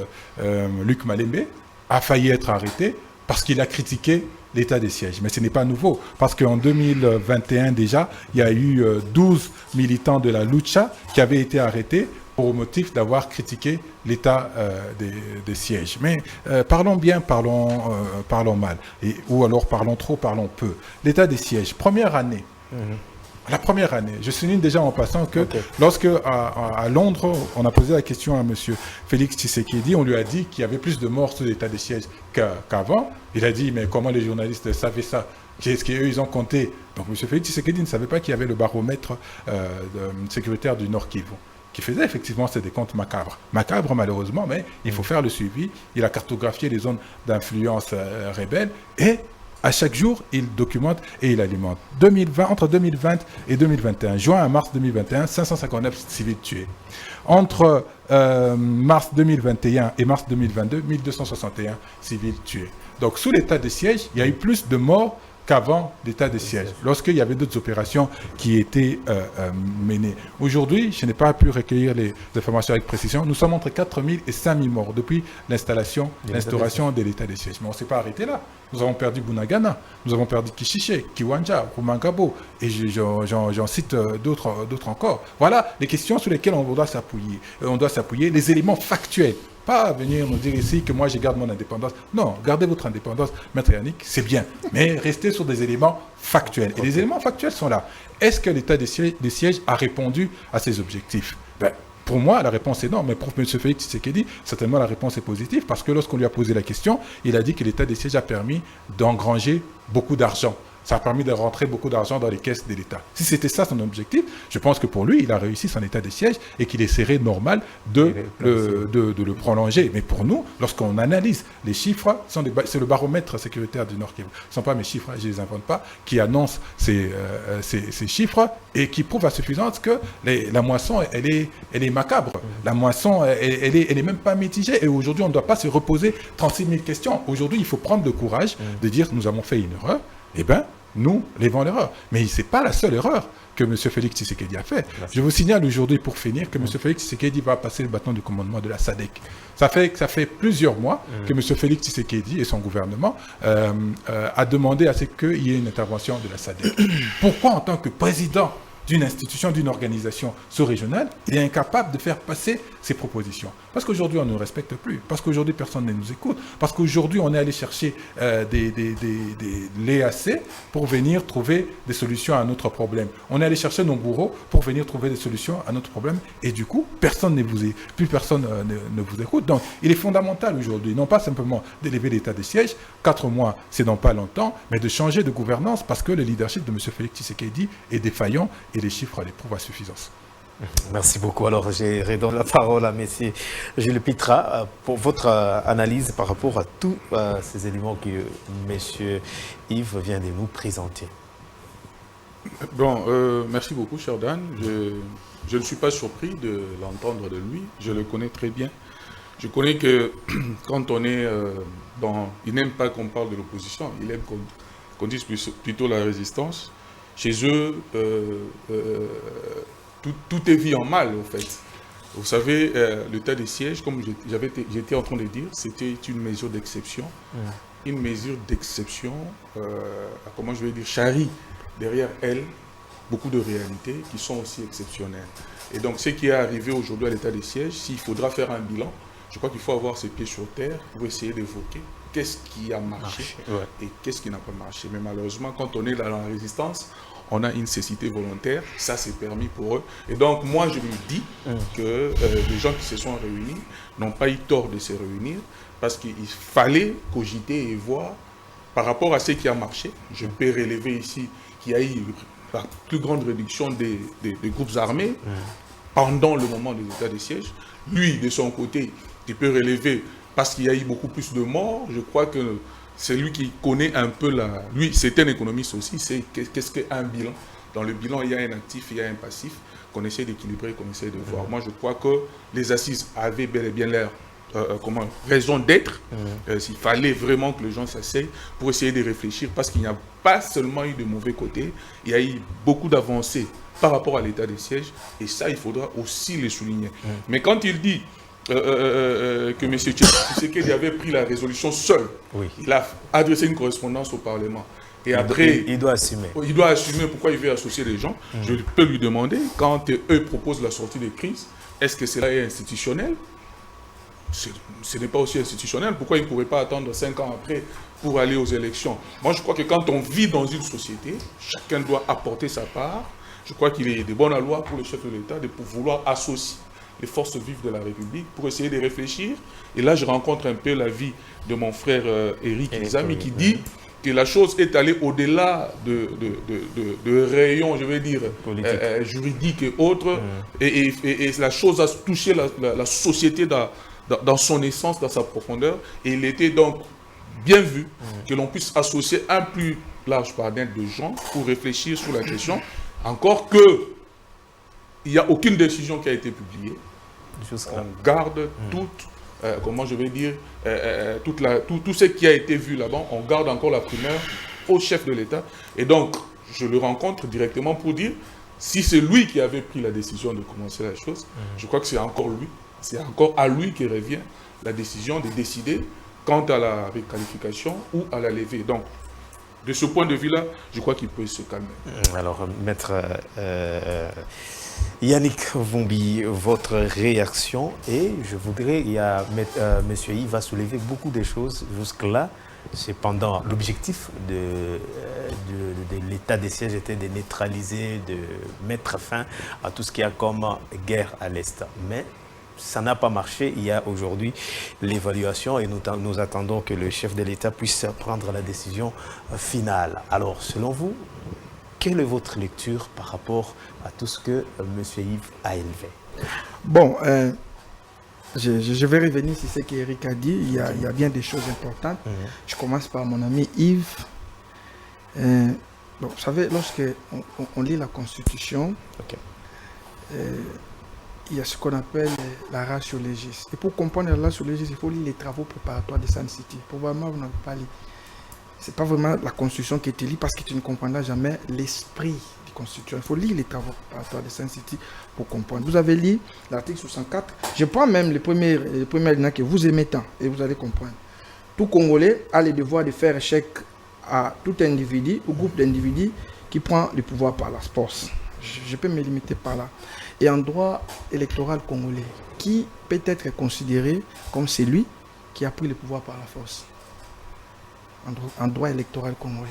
Luc Malembe a failli être arrêté parce qu'il a critiqué l'état des sièges. Mais ce n'est pas nouveau, parce qu'en 2021 déjà, il y a eu 12 militants de la Lucha qui avaient été arrêtés pour motif d'avoir critiqué l'état des sièges. Mais parlons bien, parlons mal, ou alors parlons trop, parlons peu. L'état des sièges, première année. La première année, je souligne déjà en passant que lorsque à Londres, on a posé la question à M. Félix Tshisekedi, on lui a dit qu'il y avait plus de morts sous l'état des sièges qu'avant. Il a dit, mais comment les journalistes savaient ça? Qu'est-ce qu'eux, ils ont compté? Donc M. Félix Tshisekedi ne savait pas qu'il y avait le baromètre sécuritaire du Nord Kivu, qui faisait effectivement ces décomptes macabres. Macabres malheureusement, mais il faut faire le suivi. Il a cartographié les zones d'influence rebelles et à chaque jour, il documente et il alimente. Entre 2020 et 2021, juin à mars 2021, 559 civils tués. Entre mars 2021 et mars 2022, 1261 civils tués. Donc, sous l'état de siège, il y a eu plus de morts qu'avant l'état de siège, lorsqu'il y avait d'autres opérations qui étaient menées. Aujourd'hui, je n'ai pas pu recueillir les informations avec précision. Nous sommes entre 4 000 et 5 000 morts depuis l'instauration de l'état de siège. Mais on ne s'est pas arrêté là. Nous avons perdu Bunagana, nous avons perdu Kishiché, Kiwanja, Rumangabo, et j'en cite d'autres encore. Voilà les questions sur lesquelles on doit s'appuyer. On doit s'appuyer, les éléments factuels. Pas venir nous dire ici que moi je garde mon indépendance. Non, gardez votre indépendance, Maître Yannick, c'est bien. Mais restez sur des éléments factuels. Et les éléments factuels sont là. Est-ce que l'état de siège a répondu à ses objectifs? Pour moi, la réponse est non, mais pour M. Félix Tshisekedi, certainement la réponse est positive, parce que lorsqu'on lui a posé la question, il a dit que l'état de siège a permis d'engranger beaucoup d'argent. Ça a permis de rentrer beaucoup d'argent dans les caisses de l'État. Si c'était ça son objectif, je pense que pour lui, il a réussi son état de siège et qu'il serait normal de le prolonger. Mais pour nous, lorsqu'on analyse les chiffres, c'est le baromètre sécuritaire du Nord Kivu. Ce ne sont pas mes chiffres, je ne les invente pas, qui annonce ces chiffres et qui prouve à suffisance que la moisson, elle est macabre. La moisson, elle est même pas mitigée. Et aujourd'hui, on ne doit pas se reposer 36 000 questions. Aujourd'hui, il faut prendre le courage de dire nous avons fait une erreur. Eh bien, nous levons l'erreur. Mais ce n'est pas la seule erreur que M. Félix Tshisekedi a fait. Je vous signale aujourd'hui, pour finir, que M. Félix Tshisekedi va passer le bâton du commandement de la SADC. Ça fait plusieurs mois que M. Félix Tshisekedi et son gouvernement a demandé à ce qu'il y ait une intervention de la SADC. Pourquoi, en tant que président d'une institution, d'une organisation sous-régionale, il est incapable de faire passer ses propositions? Parce qu'aujourd'hui, on ne nous respecte plus. Parce qu'aujourd'hui, personne ne nous écoute. Parce qu'aujourd'hui, on est allé chercher l'EAC pour venir trouver des solutions à notre problème. On est allé chercher nos bourreaux pour venir trouver des solutions à notre problème. Et du coup, personne ne vous écoute. Donc, il est fondamental aujourd'hui, non pas simplement d'élever l'état de siège, 4 mois, c'est dans pas longtemps, mais de changer de gouvernance parce que le leadership de M. Félix Tshisekedi est défaillant et les chiffres les prouvent à suffisance. Merci beaucoup. Alors, je redonne la parole à M. Gilles Pitra pour votre analyse par rapport à tous ces éléments que M. Yves vient de nous présenter. Bon, merci beaucoup, cher Dan. Je ne suis pas surpris de l'entendre de lui. Je le connais très bien. Je connais que quand on est il n'aime pas qu'on parle de l'opposition, il aime qu'on dise plutôt la résistance. Chez eux, tout est vu en mal, en fait. Vous savez, l'état des sièges, comme j'étais en train de dire, c'était une mesure d'exception. Une mesure d'exception, comment je vais dire, charrie derrière elle beaucoup de réalités qui sont aussi exceptionnelles. Et donc, ce qui est arrivé aujourd'hui à l'état des sièges, s'il faudra faire un bilan, je crois qu'il faut avoir ses pieds sur terre pour essayer d'évoquer qu'est-ce qui a marché et qu'est-ce qui n'a pas marché. Mais malheureusement, quand on est dans la résistance, on a une cécité volontaire, ça c'est permis pour eux. Et donc moi je me dis que les gens qui se sont réunis n'ont pas eu tort de se réunir parce qu'il fallait cogiter et voir par rapport à ce qui a marché. Je peux relever ici qu'il y a eu la plus grande réduction des groupes armés pendant le moment de l'état de siège. Lui, de son côté, il peut relever parce qu'il y a eu beaucoup plus de morts. Je crois que c'est lui qui connaît un peu lui, c'est un économiste aussi, c'est qu'est-ce qu'un bilan. Dans le bilan, il y a un actif, il y a un passif qu'on essaie d'équilibrer, qu'on essaie de voir. Moi, je crois que les assises avaient bel et bien leur raison d'être. S'il fallait vraiment que les gens s'asseyent pour essayer de réfléchir, parce qu'il n'y a pas seulement eu de mauvais côtés, il y a eu beaucoup d'avancées par rapport à l'état des sièges, et ça, il faudra aussi les souligner. Mais quand il dit que M. Tshisekedi avait pris la résolution seul. Il a adressé une correspondance au Parlement. Et après, il doit assumer. Il doit assumer pourquoi il veut associer les gens. Je peux lui demander, quand eux proposent la sortie de crise, est-ce que cela est institutionnel? Ce n'est pas aussi institutionnel. Pourquoi il ne pourrait pas attendre 5 ans après pour aller aux élections? Moi, je crois que quand on vit dans une société, chacun doit apporter sa part. Je crois qu'il est de bonne loi pour le chef de l'État de vouloir associer les forces vives de la République pour essayer de réfléchir. Et là, je rencontre un peu l'avis de mon frère Eric Izami qui dit que la chose est allée au-delà de rayons, je vais dire, juridiques et autres. Et la chose a touché la société dans son essence, dans sa profondeur. Et il était donc bien vu que l'on puisse associer un plus large panel de gens pour réfléchir sur la question. Encore que il n'y a aucune décision qui a été publiée. On garde comment je vais dire, tout ce qui a été vu là-bas, on garde encore la primeur au chef de l'État. Et donc, je le rencontre directement pour dire, si c'est lui qui avait pris la décision de commencer la chose, je crois que c'est encore lui. C'est encore à lui qui revient la décision de décider quant à la réqualification ou à la levée. Donc, de ce point de vue-là, je crois qu'il peut se calmer. Alors, maître Yannick Vumbi, votre réaction, et je voudrais, monsieur Yves va soulever beaucoup de choses jusque-là. Cependant, l'objectif de l'état des sièges était de neutraliser, de mettre fin à tout ce qu'il y a comme guerre à l'Est. Mais ça n'a pas marché. Il y a aujourd'hui l'évaluation et nous attendons que le chef de l'État puisse prendre la décision finale. Alors, selon vous, quelle est votre lecture par rapport à tout ce que M. Yves a élevé? Bon, je vais revenir sur ce qu'Éric a dit. Il y a bien des choses importantes. Je commence par mon ami Yves. Bon, vous savez, lorsque on lit la Constitution, il y a ce qu'on appelle la ratio legis. Et pour comprendre la ratio legis, il faut lire les travaux préparatoires de Sun City. Probablement, vous n'avez pas lu. Ce n'est pas vraiment la Constitution qui est lue parce que tu ne comprendras jamais l'esprit de Constitution. Il faut lire les travaux préparatoires de Sun City pour comprendre. Vous avez lu l'article 64. Je prends même les premiers alinéas que vous aimez tant et vous allez comprendre. Tout Congolais a le devoir de faire échec à tout individu ou groupe d'individus qui prend le pouvoir par la force. Je peux me limiter par là. Et en droit électoral congolais, qui peut être considéré comme celui qui a pris le pouvoir par la force? En droit électoral congolais.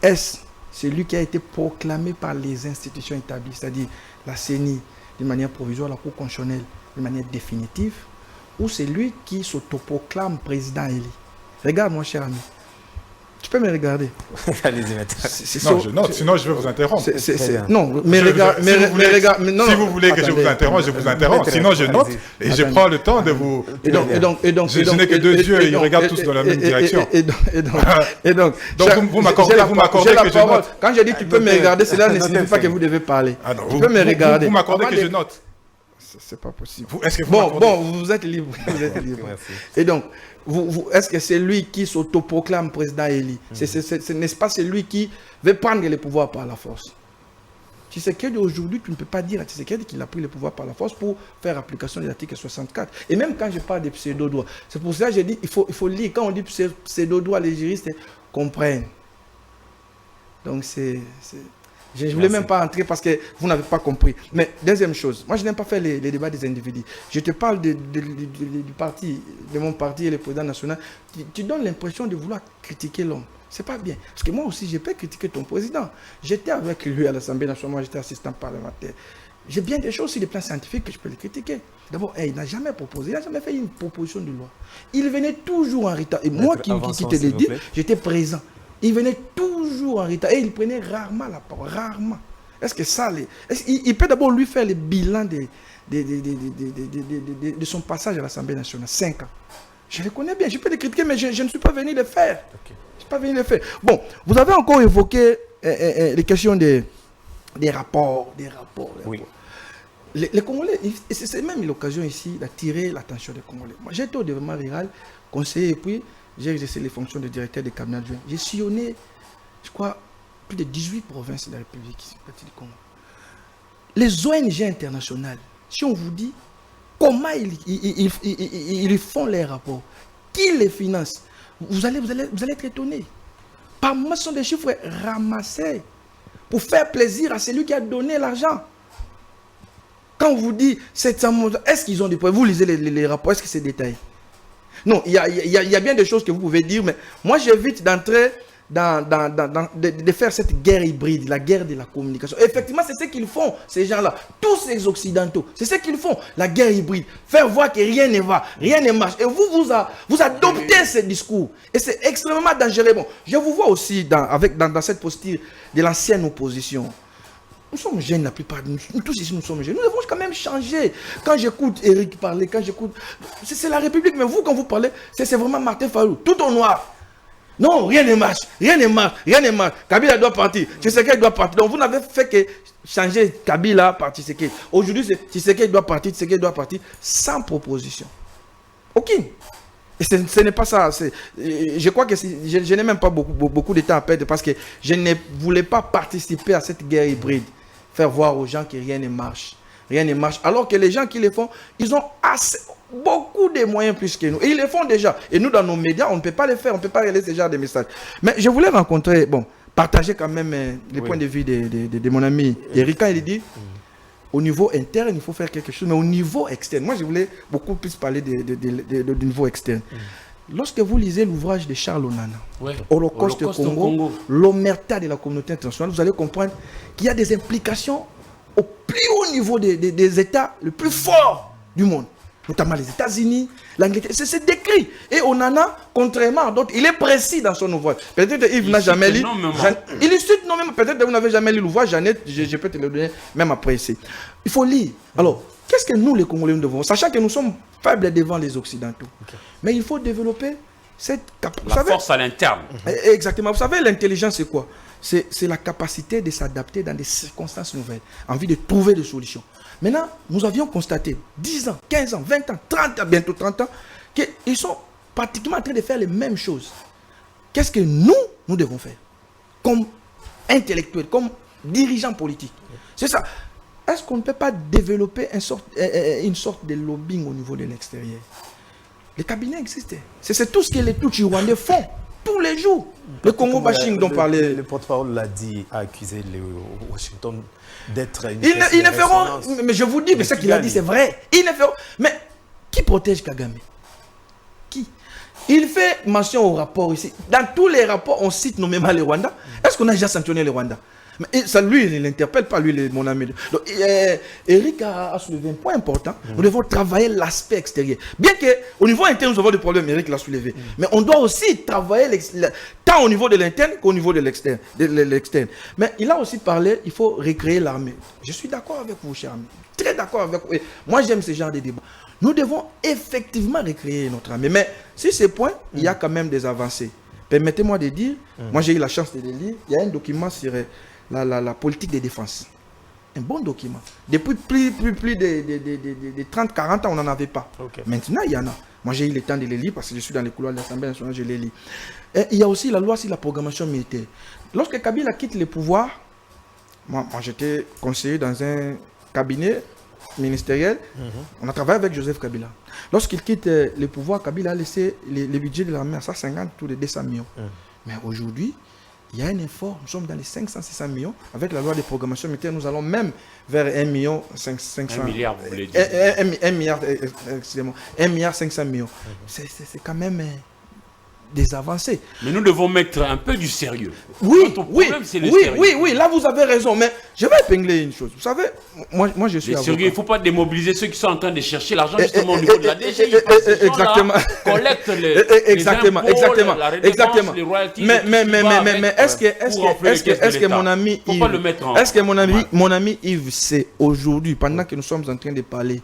Est-ce celui qui a été proclamé par les institutions établies, c'est-à-dire la CENI de manière provisoire, la Cour constitutionnelle de manière définitive, ou c'est lui qui s'autoproclame président élu? Regarde, mon cher ami. Tu peux me regarder. Allez-y, maître. Non, je note, sinon je vais vous interrompre. Non, mais regarde. Si vous voulez que je vous interrompe, je vous interromps. Sinon, je note et je prends le temps de vous. Et donc, je n'ai que deux yeux et ils regardent tous dans la même direction. Et donc, vous m'accordez que je note. Quand je dis tu peux me regarder, cela ne signifie pas que vous devez parler. Tu peux me regarder. Vous m'accordez que je note. C'est pas possible. Bon, vous êtes libre. Et donc, est-ce que c'est lui qui s'autoproclame président élu? N'est-ce pas celui qui veut prendre le pouvoir par la force? Tshisekedi aujourd'hui, tu ne peux pas dire à Tshisekedi qu'il a pris le pouvoir par la force pour faire application de l'article 64. Et même quand je parle de pseudo-droit, c'est pour ça que je dis il faut lire. Quand on dit pseudo-droit, les juristes comprennent. Donc je ne voulais même pas entrer parce que vous n'avez pas compris. Mais deuxième chose, moi je n'aime pas faire les débats des individus. Je te parle du parti, de mon parti et le président national. Tu donnes l'impression de vouloir critiquer l'homme. C'est pas bien. Parce que moi aussi, je peux critiquer ton président. J'étais avec lui à l'Assemblée nationale, moi j'étais assistant parlementaire. J'ai bien des choses sur le plan scientifique que je peux le critiquer. D'abord, il n'a jamais proposé, il n'a jamais fait une proposition de loi. Il venait toujours en retard. Et moi qui te l'ai dit, j'étais présent. Il venait toujours en retard et il prenait rarement la parole, rarement. Est-ce que ça, il peut d'abord lui faire le bilan de son passage à l'Assemblée nationale, 5 ans. Je le connais bien, je peux le critiquer, mais je ne suis pas venu le faire. Okay. Je ne suis pas venu le faire. Bon, vous avez encore évoqué les questions des rapports. Oui. Les Congolais, c'est même l'occasion ici d'attirer l'attention des Congolais. Moi, j'étais au développement rural, conseiller, et puis j'ai exercé les fonctions de directeur de cabinet adjoint. J'ai sillonné, je crois, plus de 18 provinces de la République ici, partie du Congo. Les ONG internationales, si on vous dit comment ils font les rapports, qui les finance, vous allez être étonné. Par moi, ce sont des chiffres ramassés pour faire plaisir à celui qui a donné l'argent. Quand on vous dit 700 millions, est-ce qu'ils ont des preuves? Vous lisez les rapports, est-ce que c'est détaillé? Non, il y a bien des choses que vous pouvez dire, mais moi j'évite d'entrer de faire cette guerre hybride, la guerre de la communication. Et effectivement, c'est ce qu'ils font, ces gens-là. Tous ces Occidentaux, c'est ce qu'ils font, la guerre hybride. Faire voir que rien ne va, rien ne marche. Et vous adoptez ce discours. Et c'est extrêmement dangereux. Bon, je vous vois aussi dans cette posture de l'ancienne opposition. Nous sommes jeunes, la plupart de nous tous ici, nous sommes jeunes. Nous devons quand même changer. Quand j'écoute Eric parler, quand j'écoute... C'est la République, mais vous, quand vous parlez, c'est vraiment Martin Fayulu, tout au noir. Non, rien ne marche, rien ne marche, rien ne marche. Kabila doit partir, Tshisekedi doit partir. Donc vous n'avez fait que changer Kabila par Tshisekedi. Aujourd'hui, Tshisekedi doit partir, sans proposition. Aucune. Et ce n'est pas ça. Je crois que je n'ai même pas beaucoup de temps à perdre parce que je ne voulais pas participer à cette guerre hybride. Faire voir aux gens que rien ne marche. Rien ne marche. Alors que les gens qui le font, ils ont beaucoup de moyens plus que nous. Et ils le font déjà. Et nous, dans nos médias, on ne peut pas le faire. On ne peut pas relayer ce genre de messages. Mais je voulais partager quand même les points de vue de mon ami Eric. Quand il dit, au niveau interne, il faut faire quelque chose, mais au niveau externe. Moi, je voulais beaucoup plus parler du niveau externe. Lorsque vous lisez l'ouvrage de Charles Onana, Holocauste au Congo, l'omerta de la communauté internationale, vous allez comprendre qu'il y a des implications au plus haut niveau des États les plus forts du monde, notamment les États-Unis, l'Angleterre. C'est décrit. Et Onana, contrairement à d'autres, il est précis dans son ouvrage. Peut-être que Yves n'a jamais lu. Il cite nommément. Peut-être que vous n'avez jamais lu l'ouvrage, je peux te le donner même après ici. Il faut lire. Alors, qu'est-ce que nous, les Congolais, nous devons, sachant que nous sommes faibles devant les Occidentaux. Mais il faut développer cette capacité. La force à l'interne. Exactement. Vous savez, l'intelligence, c'est quoi? C'est la capacité de s'adapter dans des circonstances nouvelles, envie de trouver des solutions. Maintenant, nous avions constaté 10 ans, 15 ans, 20 ans, 30 ans, bientôt 30 ans, qu'ils sont pratiquement en train de faire les mêmes choses. Qu'est-ce que nous devons faire comme intellectuels, comme dirigeants politiques? C'est ça. Est-ce qu'on ne peut pas développer une sorte de lobbying au niveau de l'extérieur? Les cabinets existent. C'est tout ce que les Tutsi-Rwandais font tous les jours. Le Congo bashing dont parlait. Le porte-parole l'a dit, a accusé le Washington d'être une ils ne feront. Mais je vous dis, mais ce qu'il a dit, c'est vrai. Ils ne feront. Mais qui protège Kagame? Qui? Il fait mention au rapport ici. Dans tous les rapports, on cite nommément le Rwanda. Est-ce qu'on a déjà sanctionné le Rwanda? Mais ça, lui, il ne l'interpelle pas, lui, mon ami. Donc, Eric a soulevé un point important. Nous devons travailler l'aspect extérieur. Bien qu'au niveau interne, nous avons des problèmes, Eric l'a soulevé. Mais on doit aussi travailler tant au niveau de l'interne qu'au niveau de l'externe. Mais il a aussi parlé, il faut recréer l'armée. Je suis d'accord avec vous, cher ami. Très d'accord avec vous. Moi, j'aime ce genre de débat. Nous devons effectivement recréer notre armée. Mais sur ces points, il y a quand même des avancées. Permettez-moi de dire, moi j'ai eu la chance de les lire, il y a un document sur la politique de défense. Un bon document. Depuis plus de 30-40 ans, on n'en avait pas. Maintenant, il y en a. Moi, j'ai eu le temps de les lire parce que je suis dans les couloirs de l'Assemblée nationale, je les lis. Et il y a aussi la loi sur la programmation militaire. Lorsque Kabila quitte le pouvoir, moi j'étais conseiller dans un cabinet ministériel. On a travaillé avec Joseph Kabila. Lorsqu'il quitte le pouvoir, Kabila a laissé le budget de l'armée à 150 ou de 200 millions. Mais aujourd'hui, il y a un effort, nous sommes dans les 500-600 millions. Avec la loi de programmation militaire, nous allons même vers 1 milliard, 500 milliard, vous voulez dire. 1 milliard 500 millions. C'est quand même des avancées. Mais nous devons mettre un peu du sérieux. Oui, sérieux. Là vous avez raison, mais je vais épingler une chose. Vous savez, moi je suis avocat. Il ne faut pas démobiliser ceux qui sont en train de chercher l'argent justement au niveau de la DGI. Exactement. Collecte les exactement. les royalties. Mais est-ce que mon ami Yves, mon ami Yves sait aujourd'hui, pendant que nous sommes en train de parler,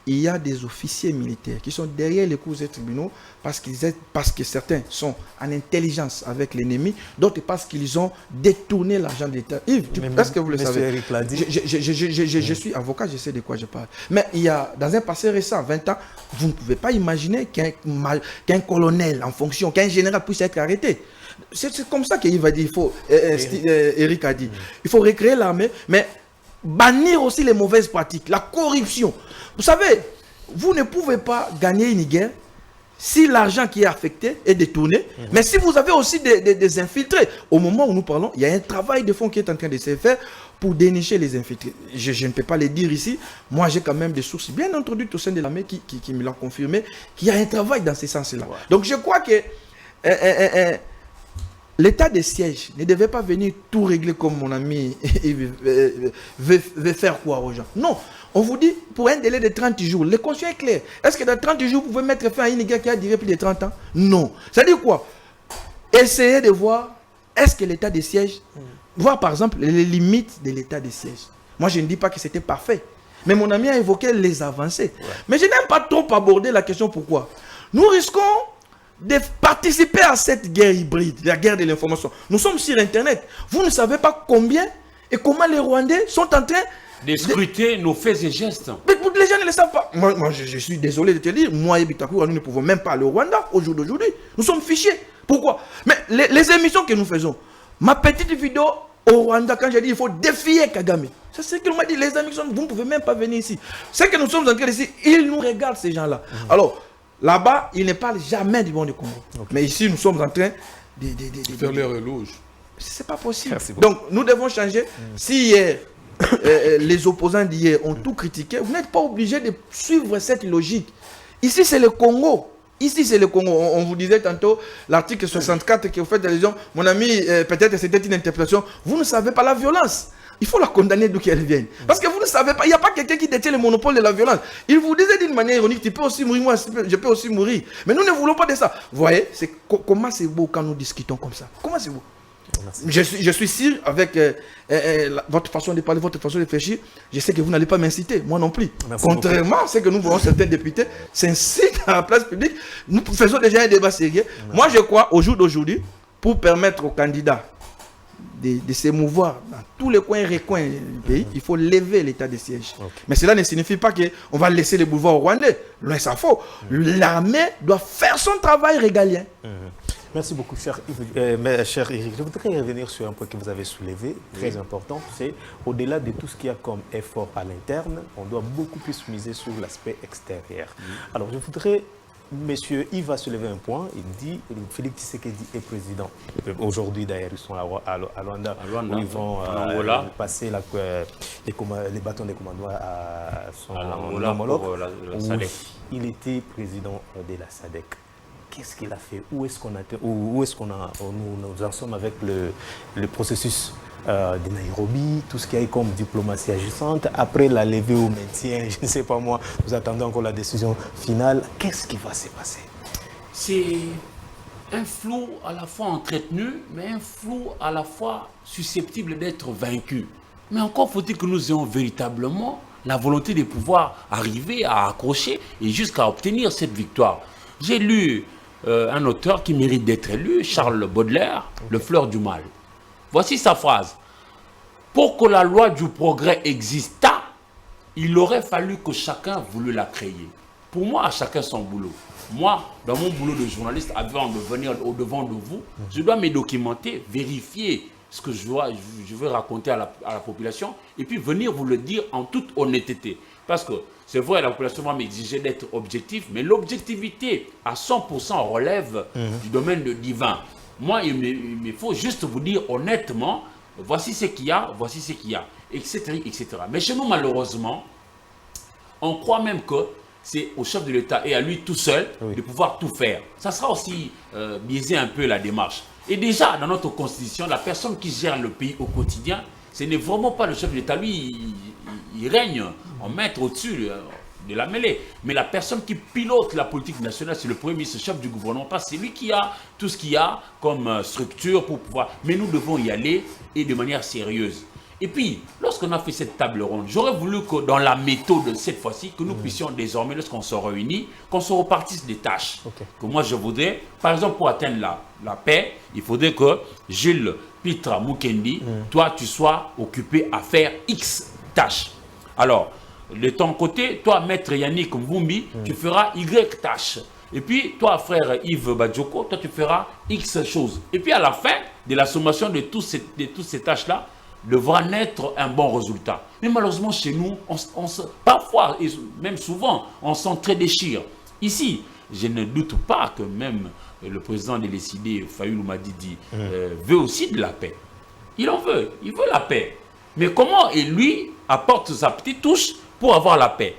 il y a des officiers militaires qui sont derrière les cours et tribunaux parce que certains sont en intelligence avec l'ennemi, d'autres parce qu'ils ont détourné l'argent de l'État. Yves, est-ce que vous le savez? Eric l'a dit. Je suis avocat, je sais de quoi je parle. Mais il y a, dans un passé récent, 20 ans, vous ne pouvez pas imaginer qu'un colonel en fonction, qu'un général puisse être arrêté. C'est comme ça qu'Yves a dit, Eric a dit, il faut recréer l'armée, mais bannir aussi les mauvaises pratiques, la corruption. Vous savez, vous ne pouvez pas gagner une guerre si l'argent qui est affecté est détourné, mais si vous avez aussi des infiltrés, au moment où nous parlons, il y a un travail de fond qui est en train de se faire pour dénicher les infiltrés. Je ne peux pas les dire ici. Moi, j'ai quand même des sources bien introduites au sein de l'armée qui me l'ont confirmé, qu'il y a un travail dans ce sens-là. Donc, je crois que l'état de siège ne devait pas venir tout régler comme mon ami veut faire croire aux gens. Non. On vous dit, pour un délai de 30 jours, le conscient est clair. Est-ce que dans 30 jours, vous pouvez mettre fin à une guerre qui a duré plus de 30 ans? Non. Ça veut dire quoi? Essayez de voir, est-ce que l'état de siège, voir par exemple les limites de l'état de siège. Moi, je ne dis pas que c'était parfait. Mais mon ami a évoqué les avancées. Mais je n'aime pas trop aborder la question pourquoi. Nous risquons de participer à cette guerre hybride, la guerre de l'information. Nous sommes sur Internet. Vous ne savez pas combien et comment les Rwandais sont en train de scruter nos faits et gestes. Mais les gens ne le savent pas. moi je suis désolé de te dire, moi et Bitakoura, nous ne pouvons même pas aller au Rwanda au jour d'aujourd'hui. Nous sommes fichés. Pourquoi? Mais les émissions que nous faisons, ma petite vidéo au Rwanda, quand j'ai dit il faut défier Kagame, c'est ce qu'ils m'ont dit, les amis, vous ne pouvez même pas venir ici. C'est que nous sommes en train ici, ils nous regardent ces gens-là. Alors, là-bas, ils ne parlent jamais du bon du Congo. Mais ici, nous sommes en train de faire leur éloge. C'est pas possible. Donc, nous devons changer. Si hier, les opposants d'hier ont tout critiqué, vous n'êtes pas obligé de suivre cette logique. Ici, c'est le Congo. Ici, c'est le Congo. On vous disait tantôt, l'article 64 que vous faites allusion, mon ami, peut-être c'était une interprétation. Vous ne savez pas la violence. Il faut la condamner d'où qu'elle vienne. Parce que vous ne savez pas, il n'y a pas quelqu'un qui détient le monopole de la violence. Il vous disait d'une manière ironique, tu peux aussi mourir, moi je peux aussi mourir. Mais nous ne voulons pas de ça. Vous voyez, comment c'est beau quand nous discutons comme ça. Comment c'est beau. Je suis sûr, avec votre façon de parler, votre façon de réfléchir, je sais que vous n'allez pas m'inciter, moi non plus. Contrairement à ce que nous voyons certains députés s'incitent à la place publique, nous faisons déjà un débat sérieux. Moi je crois, au jour d'aujourd'hui, pour permettre aux candidats de s'émouvoir dans tous les coins et recoins du pays, il faut lever l'état de siège. Mais cela ne signifie pas qu'on va laisser les boulevards au Rwandais. Loin ça faux. L'armée doit faire son travail régalien. Merci beaucoup, cher Eric. Je voudrais revenir sur un point que vous avez soulevé, très important. C'est au-delà de tout ce qu'il y a comme effort à l'interne, on doit beaucoup plus miser sur l'aspect extérieur. Alors, je voudrais... Monsieur Yves va soulever un point, il dit, Félix Tshisekedi est président. Aujourd'hui d'ailleurs, ils sont à Luanda, où ils vont passer les bâtons des commandos à son homologue. Il était président de la SADC. Qu'est-ce qu'il a fait? Où est-ce qu'on nous en sommes avec le processus de Nairobi, tout ce qu'il y a comme diplomatie agissante, après la levée au maintien, je ne sais pas moi, nous attendons encore la décision finale. Qu'est-ce qui va se passer? C'est un flou à la fois entretenu, mais un flou à la fois susceptible d'être vaincu. Mais encore faut-il que nous ayons véritablement la volonté de pouvoir arriver à accrocher et jusqu'à obtenir cette victoire. J'ai lu un auteur qui mérite d'être élu, Charles Baudelaire, Le Fleur du Mal. Voici sa phrase. Pour que la loi du progrès existât, il aurait fallu que chacun voulût la créer. Pour moi, à chacun son boulot. Moi, dans mon boulot de journaliste, avant de venir au-devant de vous, je dois me documenter, vérifier ce que je veux raconter à la population et puis venir vous le dire en toute honnêteté. Parce que c'est vrai, la population va m'exiger d'être objectif, mais l'objectivité à 100% relève du domaine divin. Moi, il me faut juste vous dire honnêtement, voici ce qu'il y a, etc., etc. Mais chez nous, malheureusement, on croit même que c'est au chef de l'État et à lui tout seul de pouvoir tout faire. Ça sera aussi biaiser un peu la démarche. Et déjà, dans notre constitution, la personne qui gère le pays au quotidien, ce n'est vraiment pas le chef de l'État. Lui, il règne en maître au-dessus de la mêlée. Mais la personne qui pilote la politique nationale, c'est le Premier ministre, chef du gouvernement, parce que c'est lui qui a tout ce qu'il y a comme structure pour pouvoir... Mais nous devons y aller et de manière sérieuse. Et puis, lorsqu'on a fait cette table ronde, j'aurais voulu que dans la méthode cette fois-ci, que nous puissions désormais, lorsqu'on se réunit, qu'on se repartisse des tâches. Que moi je voudrais, par exemple pour atteindre la paix, il faudrait que Jules Pitra Mukendi, toi tu sois occupé à faire X tâches. Alors, de ton côté, toi maître Yannick Mvumbi, tu feras Y tâches. Et puis, toi, frère Yves Badjoko, toi, tu feras X choses. Et puis, à la fin de la sommation de toutes ces tâches-là, devra naître un bon résultat. Mais malheureusement, chez nous, parfois, et même souvent, on s'en très déchire. Ici, je ne doute pas que même le président de l'ECD, Fayoulou Madidi, veut aussi de la paix. Il en veut, il veut la paix. Mais comment lui apporte sa petite touche pour avoir la paix?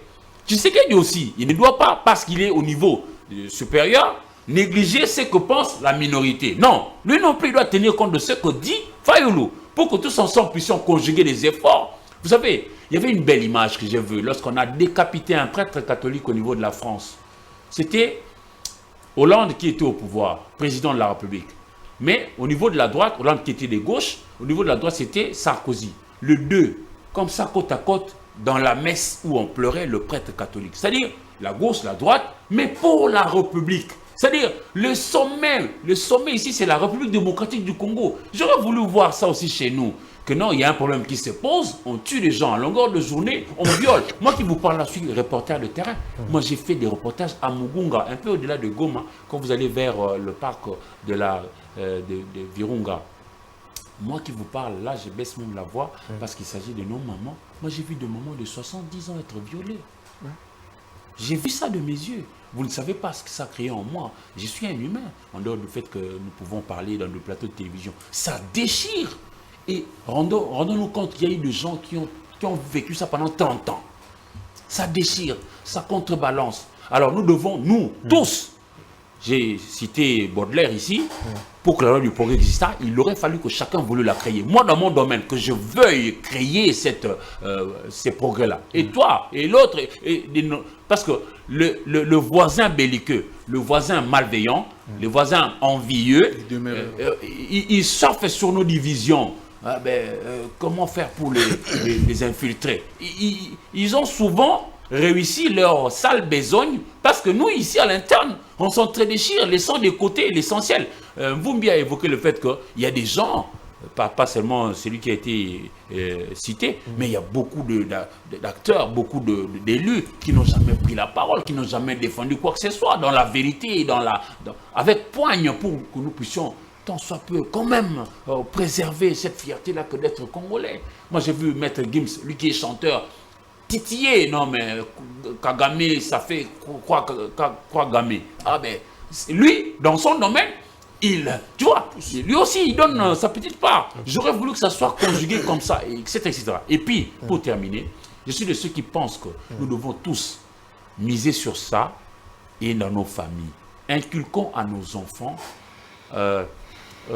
Tu sais qu'il dit aussi, il ne doit pas, parce qu'il est au niveau supérieur, négliger ce que pense la minorité. Non, lui non plus, il doit tenir compte de ce que dit Fayoulou, pour que tous ensemble puissions conjuguer les efforts. Vous savez, il y avait une belle image que j'ai vue lorsqu'on a décapité un prêtre catholique au niveau de la France. C'était Hollande qui était au pouvoir, président de la République. Mais au niveau de la droite, Hollande qui était de gauche, au niveau de la droite, c'était Sarkozy. Le deux, comme ça, côte à côte, dans la messe où on pleurait le prêtre catholique. C'est-à-dire la gauche, la droite, mais pour la République. C'est-à-dire, le sommet ici, c'est la République démocratique du Congo. J'aurais voulu voir ça aussi chez nous. que non, il y a un problème qui se pose, on tue les gens à longueur de journée, on viole. Moi qui vous parle là, je suis reporter de terrain. Moi j'ai fait des reportages à Mugunga, un peu au-delà de Goma, quand vous allez vers le parc de Virunga. Moi qui vous parle là, je baisse même la voix parce qu'il s'agit de nos mamans. Moi j'ai vu des mamans de 70 ans être violées. J'ai vu ça de mes yeux. Vous ne savez pas ce que ça a créé en moi. Je suis un humain, en dehors du fait que nous pouvons parler dans le plateau de télévision. Ça déchire. Et rendons-nous compte qu'il y a eu des gens qui ont vécu ça pendant 30 ans. Ça déchire, ça contrebalance. Alors nous devons, nous, tous, j'ai cité Baudelaire ici, pour que la loi du progrès existât, il aurait fallu que chacun voulût la créer. Moi, dans mon domaine, que je veuille créer ces progrès-là. Et toi, et l'autre, parce que le voisin belliqueux, le voisin malveillant, le voisin envieux, il surfe sur nos divisions. Comment faire pour les infiltrer? Ils ont souvent réussi leur sale besogne parce que nous, ici à l'interne, on s'entre-déchire, laissant de côté l'essentiel. Mvumbi a évoqué le fait qu'il y a des gens, pas seulement celui qui a été cité, mais il y a beaucoup d'acteurs, beaucoup d'élus qui n'ont jamais pris la parole, qui n'ont jamais défendu quoi que ce soit dans la vérité, avec poigne pour que nous puissions tant soit peu, quand même, préserver cette fierté-là que d'être Congolais. Moi, j'ai vu Maître Gims, lui qui est chanteur, titiller, non mais Kagame, ça fait quoi Kagame? Ah ben, lui, dans son domaine, tu vois, lui aussi, il donne sa petite part. J'aurais voulu que ça soit conjugué comme ça, etc., etc. Et puis, pour terminer, je suis de ceux qui pensent que nous devons tous miser sur ça et dans nos familles. Inculquons à nos enfants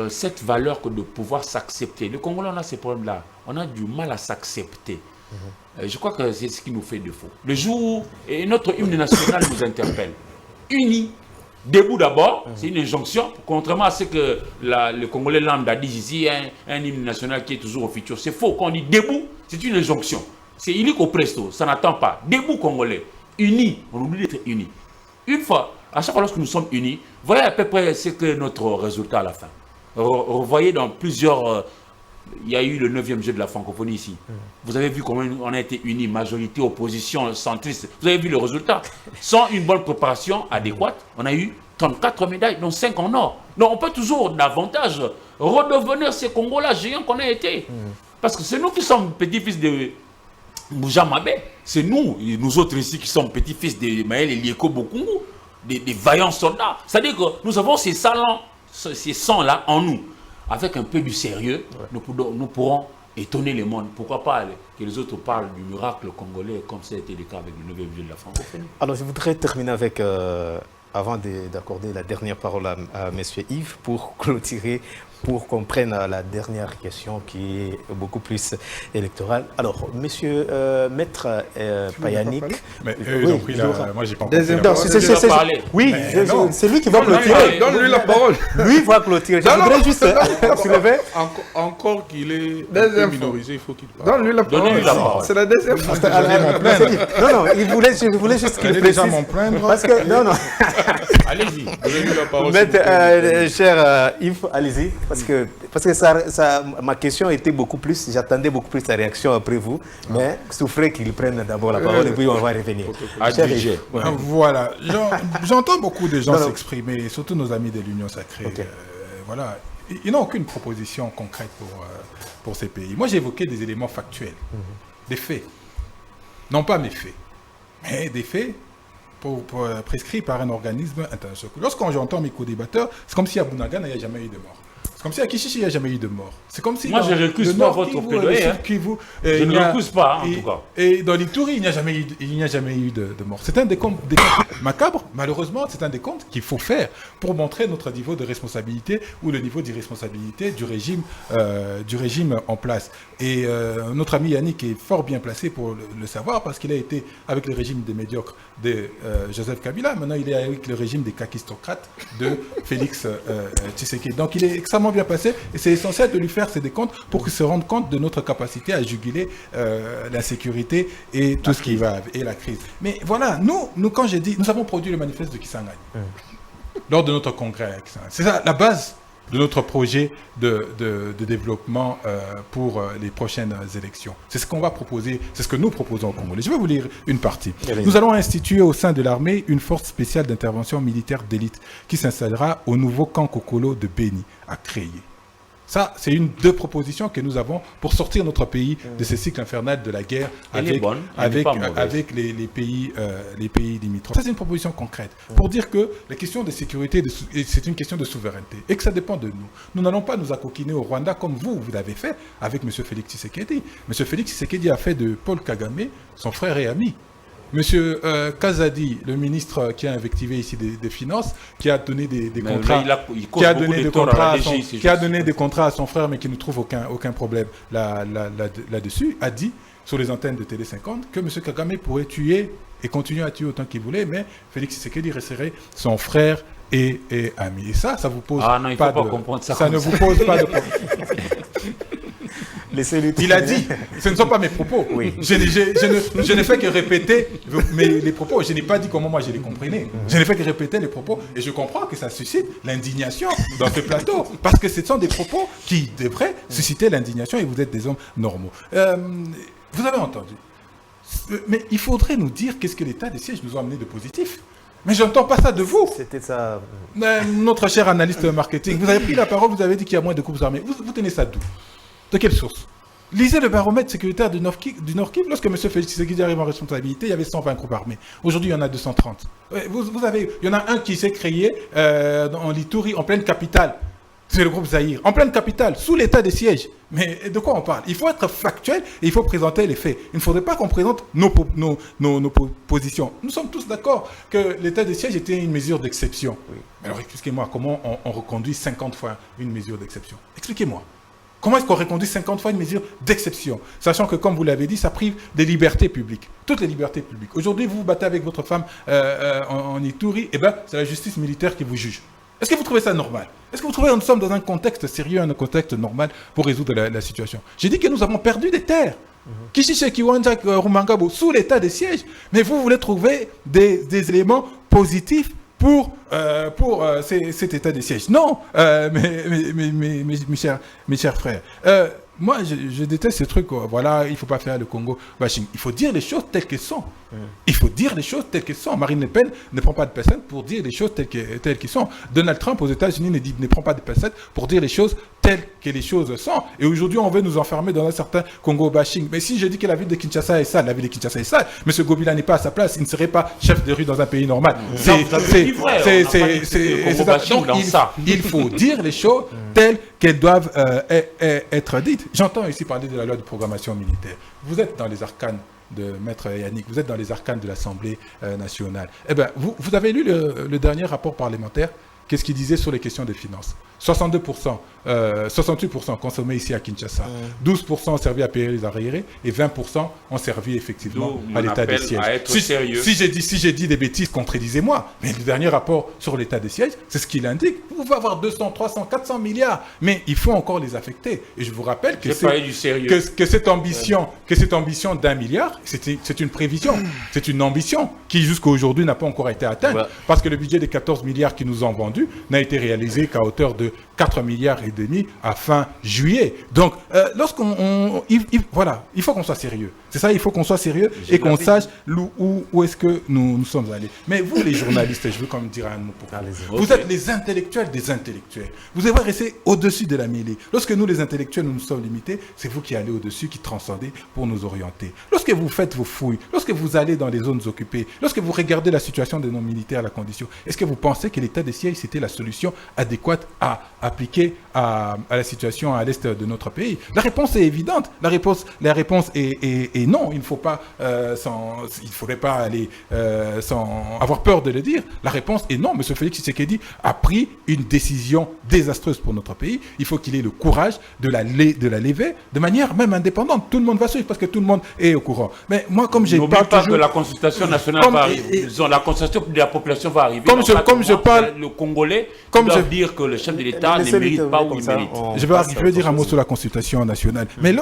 cette valeur que de pouvoir s'accepter. Le Congolais, on a ces problèmes-là. On a du mal à s'accepter. Je crois que c'est ce qui nous fait défaut. Le jour où notre hymne national nous interpelle, unis, debout d'abord, c'est une injonction, contrairement à ce que le Congolais lambda dit ici, un hymne national qui est toujours au futur. C'est faux. Quand on dit debout, c'est une injonction. C'est illico presto, ça n'attend pas. Debout Congolais, unis, on oublie d'être unis. Une fois, à chaque fois lorsque nous sommes unis, voilà à peu près ce que notre résultat à la fin. Vous voyez dans plusieurs... il y a eu le 9e jeu de la francophonie ici. Vous avez vu comment on a été unis, majorité, opposition, centriste. Vous avez vu le résultat. Sans une bonne préparation adéquate, on a eu 34 médailles, dont 5 en or. Donc on peut toujours davantage redevenir ces Congolais géants qu'on a été. Parce que c'est nous qui sommes petits-fils de Mouja Mabé. C'est nous autres ici qui sommes petits-fils de Maël et Lieko Bokungu, des vaillants soldats. C'est-à-dire que nous avons ces sangs-là en nous. Avec un peu du sérieux, nous pourrons étonner le monde. Pourquoi pas que les autres parlent du miracle congolais comme ça a été le cas avec le 9e jeu de la francophonie. Alors je voudrais terminer avec, avant d'accorder la dernière parole à M. Yves, pour clôturer, pour qu'on prenne la dernière question qui est beaucoup plus électorale. Alors, monsieur Maître Payanik... Mais eux, ils ont pris moi, j'ai pas encore Oui, c'est lui qui va clôturer. Donne-lui la parole. Lui va clôturer. Je voudrais juste soulever... Encore qu'il est minorisé, il faut qu'il parle. Donne-lui la parole. C'est la deuxième fois. Non, je voulais juste qu'il précise. déjà m'en plaindre. Parce que, non. Allez-y, donnez-lui la parole. Cher Yves, allez-y. Parce que ma question était beaucoup plus, j'attendais beaucoup plus sa réaction après vous, mais souffrez qu'il prenne d'abord la parole et puis on va revenir. Voilà, j'entends beaucoup de gens s'exprimer, surtout nos amis de l'Union Sacrée. Voilà, ils n'ont aucune proposition concrète pour ces pays. Moi, j'ai évoqué des éléments factuels, des faits. Non pas mes faits, mais des faits prescrits par un organisme international. Lorsqu'on j'entends mes co-débatteurs, c'est comme si à Bunagana, il n'y a jamais eu de mort. C'est comme si à Kishishi, il n'y a jamais eu de mort. C'est comme si moi, je ne récuse pas votre plaidoyer. Je ne récuse pas, en tout cas. Et dans l'Ituri, il n'y a jamais eu de mort. C'est un des comptes macabres, malheureusement, c'est un des comptes qu'il faut faire pour montrer notre niveau de responsabilité ou le niveau d'irresponsabilité du régime en place. Et notre ami Yannick est fort bien placé pour le savoir parce qu'il a été avec le régime des médiocres de Joseph Kabila. Maintenant, il est avec le régime des kakistocrates de Félix Tshisekedi. Donc, il est extrêmement bien passé et c'est essentiel de lui faire ces décomptes pour qu'il se rende compte de notre capacité à juguler l'insécurité et tout ce qui va avec, et la crise. Mais voilà, nous quand j'ai dit, nous avons produit le manifeste de Kisangani lors de notre congrès à Kisangani. C'est ça la base de notre projet de développement pour les prochaines élections. C'est ce qu'on va proposer, c'est ce que nous proposons au Congolais. Je vais vous lire une partie. Nous allons instituer au sein de l'armée une force spéciale d'intervention militaire d'élite qui s'installera au nouveau camp Kokolo de Béni, à Créé. Ça, c'est deux propositions que nous avons pour sortir notre pays de ce cycle infernal de la guerre avec les pays limitrophes. Ça, c'est une proposition concrète pour dire que la question de sécurité, c'est une question de souveraineté et que ça dépend de nous. Nous n'allons pas nous accoquiner au Rwanda comme vous l'avez fait avec M. Félix Tshisekedi. M. Félix Tshisekedi a fait de Paul Kagame son frère et ami. Monsieur Kazadi, le ministre qui a invectivé ici des Finances, qui a donné des contrats, qui a donné des contrats à son frère, mais qui ne trouve aucun problème là-dessus, a dit sur les antennes de Télé 50 que monsieur Kagame pourrait tuer et continuer à tuer autant qu'il voulait, mais Félix Tshisekedi resterait son frère et ami. Et ça vous pose pas de comprendre ça. Ça ne vous pose pas de problème. Il a dit, ce ne sont pas mes propos. Oui. Je n'ai fait que répéter les propos. Je n'ai pas dit comment moi je les comprenais. Je n'ai fait que répéter les propos. Et je comprends que ça suscite l'indignation dans ce plateau. Parce que ce sont des propos qui devraient susciter l'indignation et vous êtes des hommes normaux. Vous avez entendu. Mais il faudrait nous dire qu'est-ce que l'état des sièges nous a amené de positif. Mais je n'entends pas ça de vous. C'était ça. Notre cher analyste marketing, vous avez pris la parole, vous avez dit qu'il y a moins de groupes armés. Vous tenez ça d'où? De quelle source? Lisez le baromètre sécuritaire du Nord Kivu. Lorsque M. Félix Tshisekedi arrive en responsabilité, il y avait 120 groupes armés. Aujourd'hui, il y en a 230. Il y en a un qui s'est créé en Lituri, en pleine capitale. C'est le groupe Zaïre. En pleine capitale, sous l'état des sièges. Mais de quoi on parle? Il faut être factuel et il faut présenter les faits. Il ne faudrait pas qu'on présente nos positions. Nous sommes tous d'accord que l'état des sièges était une mesure d'exception. Oui. Alors expliquez-moi, comment on reconduit 50 fois une mesure d'exception? Expliquez-moi. Comment est-ce qu'on reconduit 50 fois une mesure d'exception? Sachant que, comme vous l'avez dit, ça prive des libertés publiques. Toutes les libertés publiques. Aujourd'hui, vous vous battez avec votre femme en Ituri, et bien, c'est la justice militaire qui vous juge. Est-ce que vous trouvez ça normal? Est-ce que vous trouvez que nous sommes dans un contexte sérieux, un contexte normal pour résoudre la situation? J'ai dit que nous avons perdu des terres. Kishishe Kiwanja Rumangabo, sous l'état des sièges. Mais vous voulez trouver des éléments positifs pour cet état des sièges. Non, mes chers frères. Moi, je déteste ce truc. Voilà, il ne faut pas faire le Congo bashing. Il faut dire les choses telles qu'elles sont. Il faut dire les choses telles qu'elles sont. Marine Le Pen ne prend pas de personne pour dire les choses telles qu'elles sont. Donald Trump aux États-Unis ne prend pas de personne pour dire les choses telles que les choses sont. Et aujourd'hui, on veut nous enfermer dans un certain Congo bashing. Mais si je dis que la ville de Kinshasa est sale, M. Gobila n'est pas à sa place, il ne serait pas chef de rue dans un pays normal. Il faut dire les choses telles qu'elles doivent être dites. J'entends ici parler de la loi de programmation militaire. Vous êtes dans les arcanes de Maître Yannick, vous êtes dans les arcanes de l'Assemblée nationale. Eh bien, vous avez lu le dernier rapport parlementaire? Qu'est-ce qu'il disait sur les questions des finances? 62%, 68% consommés ici à Kinshasa, 12% ont servi à payer les arriérés et 20% ont servi effectivement à l'état des sièges. Si j'ai dit des bêtises, contredisez-moi. Mais le dernier rapport sur l'état des sièges, c'est ce qu'il indique. Vous pouvez avoir 200, 300, 400 milliards, mais il faut encore les affecter. Et je vous rappelle que cette ambition d'1 milliard, c'est une prévision, c'est une ambition qui jusqu'à aujourd'hui n'a pas encore été atteinte. Ouais. Parce que le budget des 14 milliards qu'ils nous ont vendus n'a été réalisé qu'à hauteur de 4,5 milliards à fin juillet. Donc, il faut qu'on soit sérieux. C'est ça, il faut qu'on soit sérieux et qu'on sache où est-ce que nous sommes allés. Mais vous, les journalistes, je veux quand même dire un mot pour vous. Vous êtes les intellectuels des intellectuels. Vous devez rester au-dessus de la mêlée. Lorsque nous, les intellectuels, nous sommes limités, c'est vous qui allez au-dessus, qui transcendez pour nous orienter. Lorsque vous faites vos fouilles, lorsque vous allez dans les zones occupées, lorsque vous regardez la situation de nos militaires, la condition, est-ce que vous pensez que l'état des sièges, c'était la solution adéquate à appliquer à la situation à l'est de notre pays? La réponse est évidente. La réponse est non. Il ne faudrait pas aller sans avoir peur de le dire. La réponse est non. M. Félix Tshisekedi a pris une décision désastreuse pour notre pays. Il faut qu'il ait le courage de la lever de manière même indépendante. Tout le monde va suivre parce que tout le monde est au courant. Mais moi, comme j'ai pas toujours... que la consultation nationale va arriver. La consultation de la population va arriver. Comme je parle... Le Congo Congolais Comme doivent je- dire que le chef de l'État ne Laissez-le mérite terminer pas ou comme il ça, mérite. on Je passe à veux dire autre un mot chose. sur la Constitution nationale. Mais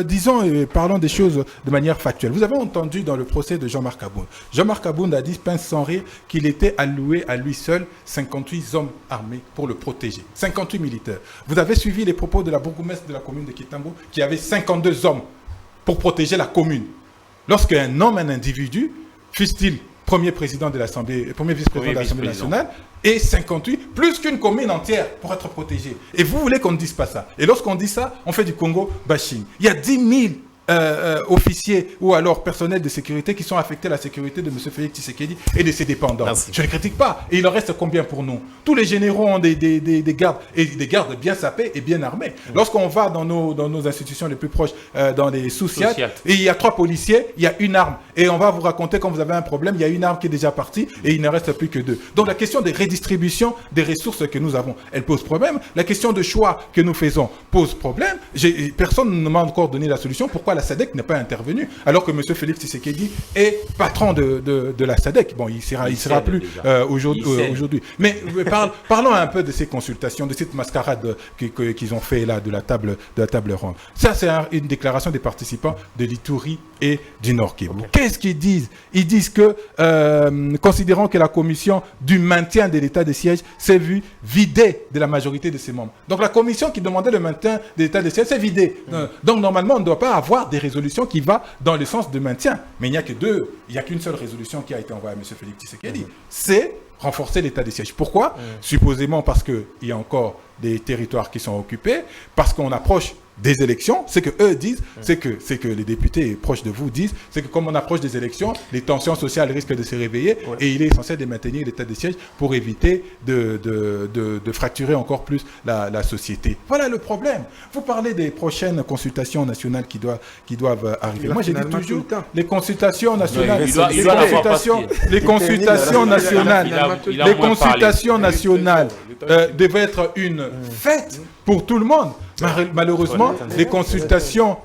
disons, parlons des choses de manière factuelle. Vous avez entendu dans le procès de Jean-Marc Aboun. Jean-Marc Aboun a dit, pince sans rire, qu'il était alloué à lui seul 58 hommes armés pour le protéger. 58 militaires. Vous avez suivi les propos de la bourgmestre de la commune de Kitambo, qui avait 52 hommes pour protéger la commune. Lorsqu'un homme, un individu, fût-il premier président de l'Assemblée, premier vice-président de l'Assemblée vice-président. nationale, et 58, plus qu'une commune entière pour être protégée. Et vous voulez qu'on ne dise pas ça. Et lorsqu'on dit ça, on fait du Congo bashing. Il y a 10 000 officiers ou alors personnels de sécurité qui sont affectés à la sécurité de M. Félix Tshisekedi et de ses dépendants. Merci. Je ne critique pas. Et il en reste combien pour nous? Tous les généraux ont des gardes, et des gardes bien sapés et bien armés. Lorsqu'on va dans nos institutions les plus proches, dans les sous-siat, Sous-siat. et il y a 3 policiers, il y a une arme. Et on va vous raconter quand vous avez un problème, il y a une arme qui est déjà partie et il ne reste plus que 2. Donc la question des redistributions des ressources que nous avons, elle pose problème. La question de choix que nous faisons pose problème. Personne ne m'a encore donné la solution. Pourquoi la SADC n'est pas intervenue alors que M. Félix Tshisekedi est patron de la SADC? Bon, il sera cède plus déjà. aujourd'hui. Il cède. Aujourd'hui. Mais parlons un peu de ces consultations, de cette mascarade qu'ils ont fait là de la table ronde. Ça, c'est une déclaration des participants de l'Ituri et du Nord Kivu. Qu'est-ce qu'ils disent? Ils disent que, considérant que la commission du maintien de l'état de siège s'est vue vidée de la majorité de ses membres. Donc la commission qui demandait le maintien de l'état de siège s'est vidée. Donc normalement, on ne doit pas avoir des résolutions qui vont dans le sens de maintien. Mais il n'y a qu'une seule résolution qui a été envoyée à M. Félix Tshisekedi. C'est renforcer l'état de siège. Pourquoi? Supposément parce qu'il y a encore des territoires qui sont occupés, parce qu'on approche des élections. Ce que eux disent, c'est que les députés proches de vous disent, c'est que comme on approche des élections, les tensions sociales risquent de se réveiller et il est essentiel de maintenir l'état de siège pour éviter de fracturer encore plus la société. Voilà le problème. Vous parlez des prochaines consultations nationales qui doivent arriver. Moi, j'ai dit Finalement, toujours tout le temps. les consultations nationales, Il doit l'avoir passé. les consultations nationales, Il a les moins consultations nationales devaient être une fête pour tout le monde. Malheureusement, les consultations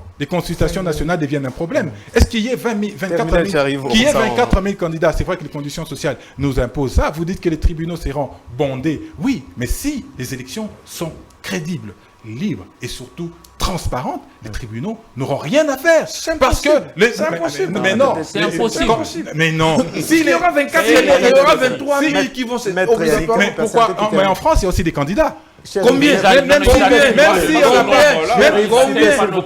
nationales deviennent un problème. Est-ce qu'il y ait 24 000 candidats? C'est vrai que les conditions sociales nous imposent ça. Vous dites que les tribunaux seront bondés. Oui, mais si les élections sont crédibles, libres et surtout transparentes, les tribunaux n'auront rien à faire. Parce que C'est impossible. Mais non. C'est impossible. Mais non. S'il y aura 24 000, il y aura 23 000 qui vont se obligatoirement. Mais pourquoi? Mais en France, il y a aussi des candidats. Combien? Même si on a pas.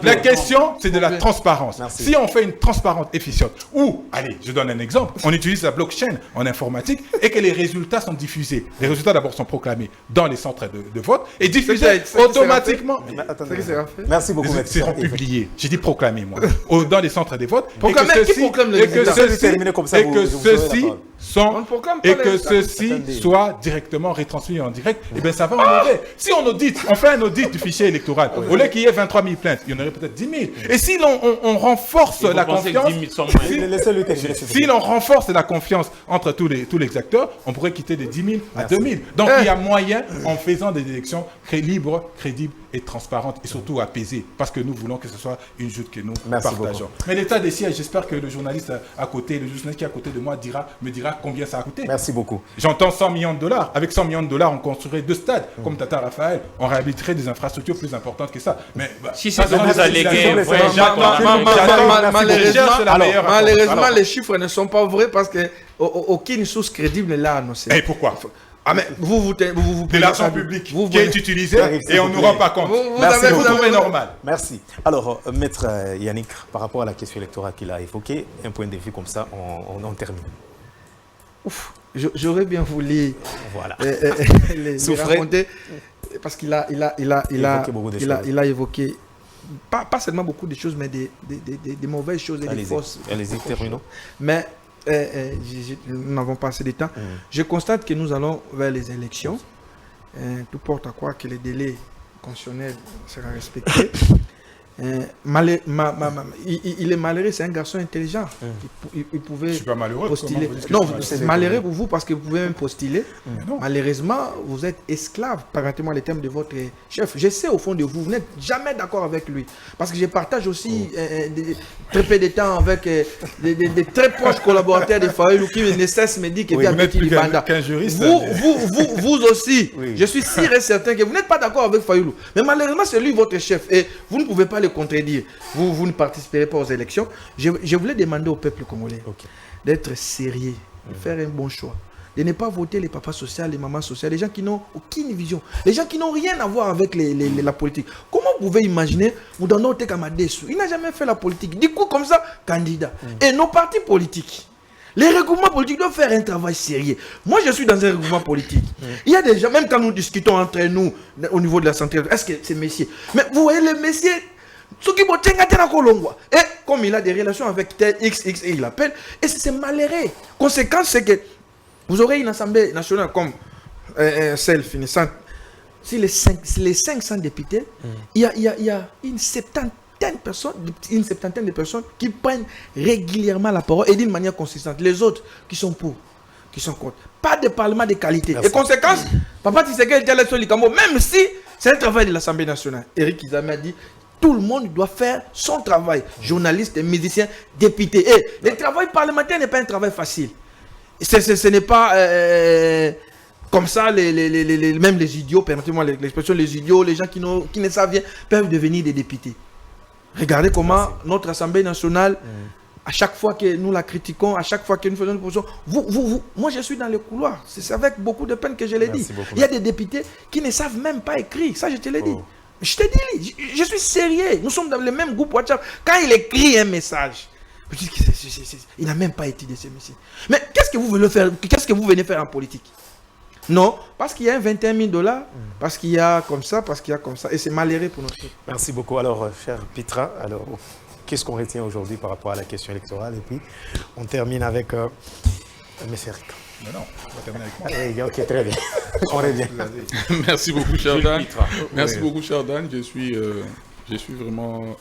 La question, c'est de la transparence. Si on fait une transparence efficiente, ou, allez, je donne un exemple, on utilise la blockchain en informatique et que les résultats sont diffusés. Les résultats d'abord sont proclamés dans les centres de vote et diffusés automatiquement. Merci beaucoup, Ils maître. seront publiés. J'ai dit proclamés, moi. Dans les centres des votes. Proclamés, qui proclame les résultats? Et que ceci soit directement retransmis en direct, et bien ça va enlever. Si on fait un audit du fichier électoral, au lieu qu'il y ait 23 000 plaintes, il y en aurait peut-être 10 000. Et si on renforce la confiance, si l'on renforce la confiance entre tous les acteurs, on pourrait quitter de 10 000 à 2 000. Donc il y a moyen, en faisant des élections libres, crédibles et transparentes, et surtout apaisées, parce que nous voulons que ce soit une joute que nous partageons. Mais l'état des sièges, j'espère que le journaliste à côté, le journaliste qui est à côté de moi me dira combien ça a coûté. Merci beaucoup. J'entends 100 millions de dollars. Avec 100 millions de dollars, on construirait 2 stades, comme Tata Raphaël. On réhabiliterait des infrastructures plus importantes que ça. Mais si c'est comme vous alléguez, malheureusement, les chiffres ne sont pas vrais parce qu'aucune source crédible n'est là annoncée. Et pourquoi? Ah mais vous de l'argent public qui est utilisé et on ne nous rend pas compte. Vous trouvez normal. Merci. Alors, maître Yannick, par rapport à la question électorale qu'il a évoquée, un point de vue comme ça, on termine. Ouf, j'aurais bien voulu les raconter parce qu'il a évoqué pas seulement beaucoup de choses, mais des mauvaises choses et des fausses. Allez-y, terminons. Mais nous n'avons pas assez de temps. Je constate que nous allons vers les élections. Tout porte à croire que les délais constitutionnels seront respectés. il est malheureux, c'est un garçon intelligent. Il pouvait Je suis pas malheureux. postuler. Comment vous dites que Non, je suis c'est malheureux? malheureux pour vous parce que vous pouvez même postuler. non. Malheureusement, vous êtes esclave, paraîtement, les thèmes de votre chef. Je sais au fond de vous, vous n'êtes jamais d'accord avec lui. Parce que je partage aussi très peu de temps avec des très proches collaborateurs de Fayoulou qui ne cessent de me dire que Oui, vous n'êtes plus Banda. qu'un juriste. Vous aussi, je suis sûr et certain que vous n'êtes pas d'accord avec Fayoulou. Mais malheureusement, c'est lui votre chef et vous ne pouvez pas le contredire. Vous ne participerez pas aux élections. Je voulais demander au peuple congolais d'être sérieux, de faire un bon choix. De ne pas voter les papas sociaux, les mamans sociales, les gens qui n'ont aucune vision, les gens qui n'ont rien à voir avec la politique. Comment vous pouvez imaginer Moudano Tekamadessou, il n'a jamais fait la politique. Du coup, comme ça, candidat. Et nos partis politiques, les regroupements politiques doivent faire un travail sérieux. Moi, je suis dans un regroupement politique. Il y a des gens, même quand nous discutons entre nous au niveau de la santé, est-ce que c'est messieurs? Mais vous voyez, les messieurs, ceux qui vont et comme il a des relations avec tel XX, il appelle, et c'est malheureux. Conséquence, c'est que vous aurez une assemblée nationale comme celle finissante. Si les 500 députés, il y a une septantaine de personnes qui prennent régulièrement la parole et d'une manière consistante. Les autres qui sont pour, qui sont contre. Pas de parlement de qualité. Et conséquence, Papa Tshisekedi était là sur l'Ikambo, même si c'est un travail de l'Assemblée nationale. Eric Izame a dit, tout le monde doit faire son travail. Journalistes, musiciens, députés. Et le travail parlementaire n'est pas un travail facile. Ce n'est pas comme ça, même les idiots, permettez-moi l'expression, les idiots, les gens qui ne savent rien, peuvent devenir des députés. Regardez comment notre Assemblée nationale, à chaque fois que nous la critiquons, à chaque fois que nous faisons une position, moi je suis dans le couloir. C'est avec beaucoup de peine que je l'ai dit. Il y a des députés qui ne savent même pas écrire. Ça, je te l'ai dit. Je te dis, je suis sérieux. Nous sommes dans le même groupe WhatsApp. Quand il écrit un message, il n'a même pas étudié ce message. Mais qu'est-ce que vous venez faire? Qu'est-ce que vous venez faire en politique? Non, parce qu'il y a un 21 000 $, parce qu'il y a comme ça, parce qu'il y a comme ça. Et c'est malheureux pour notre pays. Merci beaucoup. Alors, cher Pitra, alors, qu'est-ce qu'on retient aujourd'hui par rapport à la question électorale? Et puis, on termine avec M. Eric. Non, on va terminer avec moi. Ok, très bien. On revient. Merci beaucoup, cher Dan. Merci beaucoup, cher Dan. Je suis vraiment...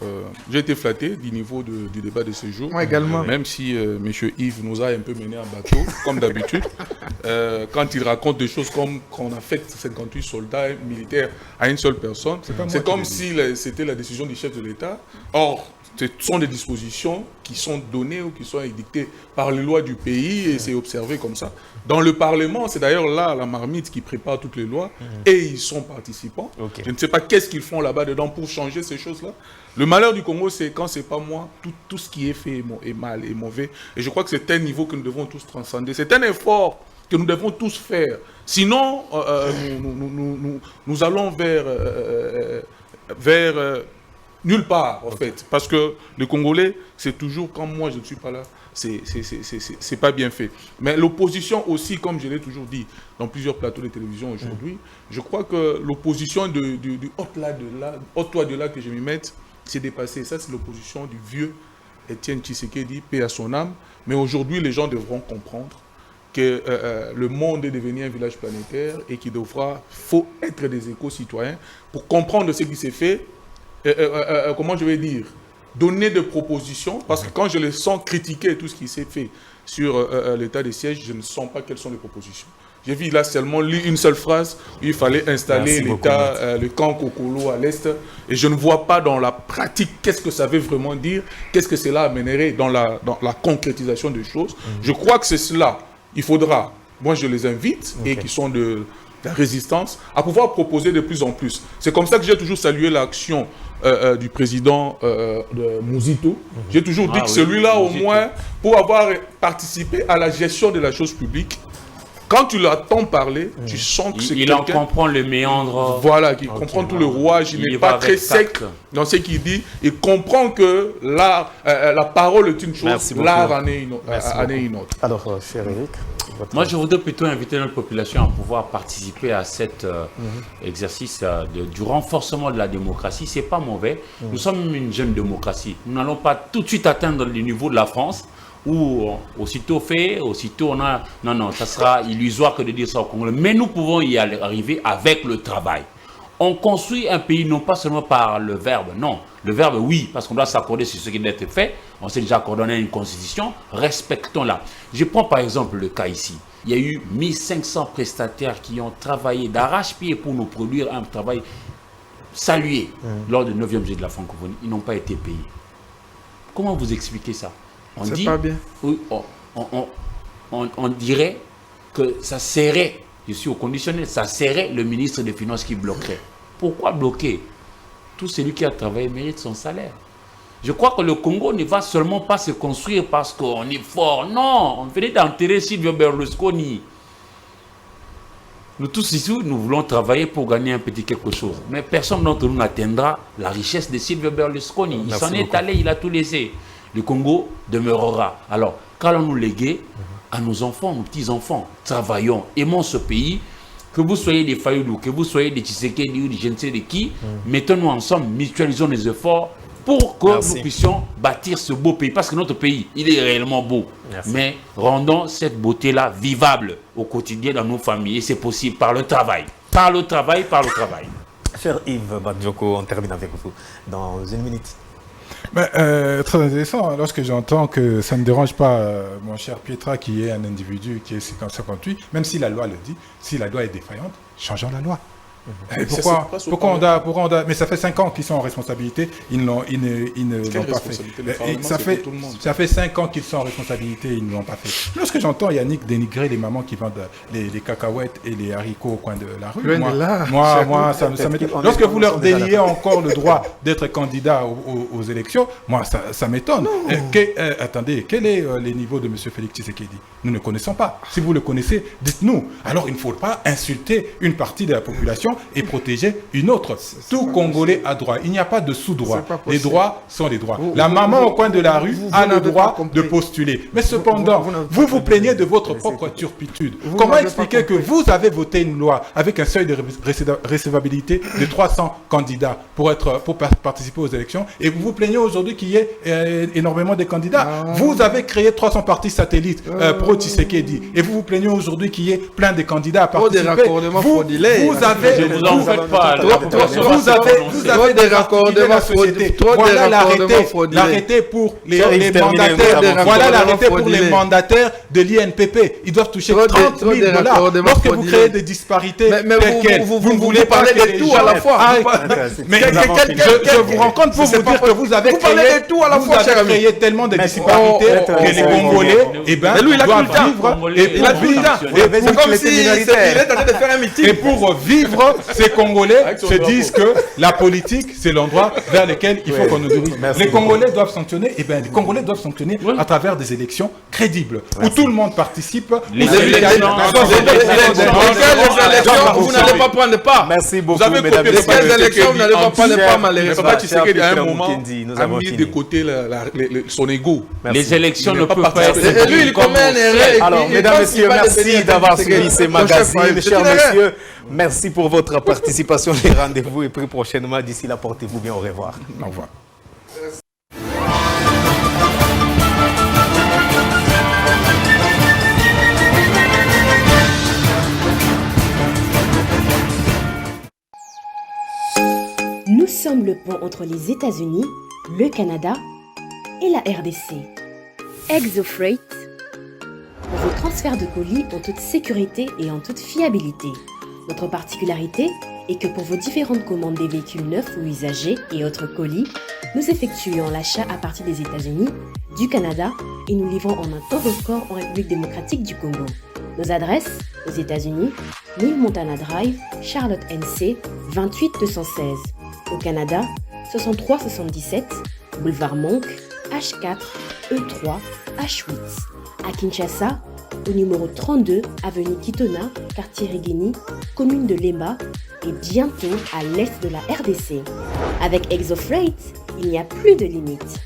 j'ai été flatté du niveau du débat de ce jour. Moi également. Même si M. Yves nous a un peu mené en bateau, comme d'habitude. Quand il raconte des choses comme qu'on a fait 58 soldats militaires à une seule personne, c'est comme si c'était la décision du chef de l'État. Or, ce sont des dispositions qui sont données ou qui sont édictées par les lois du pays et c'est observé comme ça. Dans le Parlement, c'est d'ailleurs là la marmite qui prépare toutes les lois et ils sont participants. Je ne sais pas qu'est-ce qu'ils font là-bas dedans pour changer ces choses-là. Le malheur du Congo, c'est quand c'est pas moi, tout ce qui est fait est mal, est mauvais. Et je crois que c'est un niveau que nous devons tous transcender. C'est un effort que nous devons tous faire. Sinon, nous allons vers nulle part, en fait. Parce que le Congolais, c'est toujours, quand moi je ne suis pas là, c'est pas bien fait. Mais l'opposition aussi, comme je l'ai toujours dit dans plusieurs plateaux de télévision aujourd'hui, je crois que l'opposition du haut-toit de là que je m'y mette, c'est dépassé. Ça, c'est l'opposition du vieux Étienne Tshisekedi, paix à son âme. Mais aujourd'hui, les gens devront comprendre que le monde est devenu un village planétaire et qu'il faut être des éco-citoyens pour comprendre ce qui s'est fait. Comment je vais dire, donner des propositions, parce que quand je les sens critiquer tout ce qui s'est fait sur l'état des sièges, je ne sens pas quelles sont les propositions. J'ai vu là seulement lu une seule phrase où il fallait installer le camp Kokolo à l'est, et je ne vois pas dans la pratique qu'est-ce que ça veut vraiment dire, qu'est-ce que cela amènerait dans la concrétisation des choses. Je crois que c'est cela. Il faudra, moi je les invite, et qui sont de la résistance, à pouvoir proposer de plus en plus. C'est comme ça que j'ai toujours salué l'action du président de Mouzito. J'ai toujours dit que celui-là, au moins, pour avoir participé à la gestion de la chose publique, quand tu l'entends parler, tu sens que c'est quelqu'un... Il en comprend le méandre. Voilà, qui comprend tout le rouage, il n'est pas très sec dans ce qu'il dit. Il comprend que la parole est une chose, l'art en est une autre. Alors, cher Eric, moi, je voudrais plutôt inviter notre population à pouvoir participer à cet exercice du renforcement de la démocratie. Ce n'est pas mauvais. Nous sommes une jeune démocratie. Nous n'allons pas tout de suite atteindre le niveau de la France, où aussitôt fait, aussitôt on a... Non, ça sera illusoire que de dire ça au Congo. Mais nous pouvons y arriver avec le travail. On construit un pays non pas seulement par le verbe, non. Le verbe, oui, parce qu'on doit s'accorder sur ce qui doit être fait. On s'est déjà accordé à une constitution, respectons-la. Je prends par exemple le cas ici. Il y a eu 1500 prestataires qui ont travaillé d'arrache-pied pour nous produire un travail salué lors du 9e journée de la francophonie. Ils n'ont pas été payés. Comment vous expliquez ça? On C'est dit, pas bien. Oui, on dirait que ça serait, je suis au conditionnel, ça serait le ministre des Finances qui bloquerait. Pourquoi bloquer? Tout celui qui a travaillé mérite son salaire. Je crois que le Congo ne va seulement pas se construire parce qu'on est fort. Non, on venait d'enterrer Silvio Berlusconi. Nous tous ici, nous voulons travailler pour gagner un petit quelque chose. Mais personne d'entre nous n'atteindra la richesse de Silvio Berlusconi. Il s'en est allé, il a tout laissé. Le Congo demeurera. Alors, qu'allons-nous léguer à nos enfants, nos petits-enfants? Travaillons, aimons ce pays. Que vous soyez des Fayoulou, que vous soyez des Tshisekedi ou des je ne sais de qui, mettons-nous ensemble, mutualisons les efforts pour que nous puissions bâtir ce beau pays. Parce que notre pays, il est réellement beau. Merci. Mais rendons cette beauté-là vivable au quotidien dans nos familles. Et c'est possible par le travail. Par le travail, par le travail. Cher Yves Badjoko, on termine avec vous dans une minute. Mais, très intéressant, lorsque j'entends que ça ne dérange pas mon cher Pietra qui est un individu qui est 58, même si la loi le dit, si la loi est défaillante, changeons la loi. Pourquoi on doit... Mais ça fait 5 ans qu'ils sont en responsabilité, ils ne l'ont pas fait. Ça fait 5 ans qu'ils sont en responsabilité, ils ne l'ont pas fait. Lorsque j'entends Yannick dénigrer les mamans qui vendent les cacahuètes et les haricots au coin de la rue, moi ça m'étonne. Lorsque vous leur déniez encore le droit d'être candidat aux élections, moi ça m'étonne. Attendez, quel est le niveau de M. Félix Tshisekedi? Nous ne connaissons pas. Si vous le connaissez, dites-nous. Alors il ne faut pas insulter une partie de la population et protéger une autre. Tout Congolais a droit. Il n'y a pas de sous-droit. Les droits sont les droits. La maman au coin de la rue a le droit de postuler. Mais cependant, vous vous plaignez de votre propre turpitude. Comment expliquer que vous avez voté une loi avec un seuil de recevabilité de 300 candidats pour participer aux élections et vous vous plaignez aujourd'hui qu'il y ait énormément de candidats. Vous avez créé 300 partis satellites pro-Tshisekedi et vous vous plaignez aujourd'hui qu'il y ait plein de candidats à participer. Vous avez vous en faites pas. Vous avez des raccordements frauduleux. Voilà l'arrêté pour les mandataires. Voilà l'arrêté pour les mandataires de l'INPP. Ils doivent toucher 30 000 $. Lorsque vous créez des disparités, vous ne voulez pas parler de tout à la fois. Mais je vous rencontre pour vous dire que vous avez créé tellement de disparités que les Congolais, doivent vivre. Et pour vivre, ces Congolais se disent que la politique, c'est l'endroit vers lequel il faut qu'on nous dirige. Les Congolais doivent sanctionner, les Congolais doivent sanctionner à travers des élections crédibles, où tout le monde participe. Les élections, vous n'allez pas prendre part. Merci beaucoup, mesdames et messieurs. Les élections, vous n'allez pas prendre part, malheureusement. Papa Tshisekedi, à un moment, a mis de côté son ego. Les élections ne peuvent pas être... Et lui, il commet un erreur. Alors, mesdames et messieurs, merci d'avoir suivi ces magazines. Chers messieurs, merci pour votre participation. Les rendez-vous est pris prochainement. D'ici là, portez-vous bien. Au revoir. Au revoir. Nous sommes le pont entre les États-Unis, le Canada et la RDC. ExoFreight, pour vos transferts de colis en toute sécurité et en toute fiabilité. Notre particularité est que pour vos différentes commandes des véhicules neufs ou usagés et autres colis, nous effectuons l'achat à partir des États-Unis, du Canada et nous livrons en un temps record en République démocratique du Congo. Nos adresses, aux États-Unis, 1000 Montana Drive, Charlotte NC, 28216. Au Canada, 6377, Boulevard Monk, H4, E3, H8. À Kinshasa, au numéro 32, avenue Kitona, quartier Rigini, commune de Lemba et bientôt à l'est de la RDC. Avec ExoFreight, il n'y a plus de limites.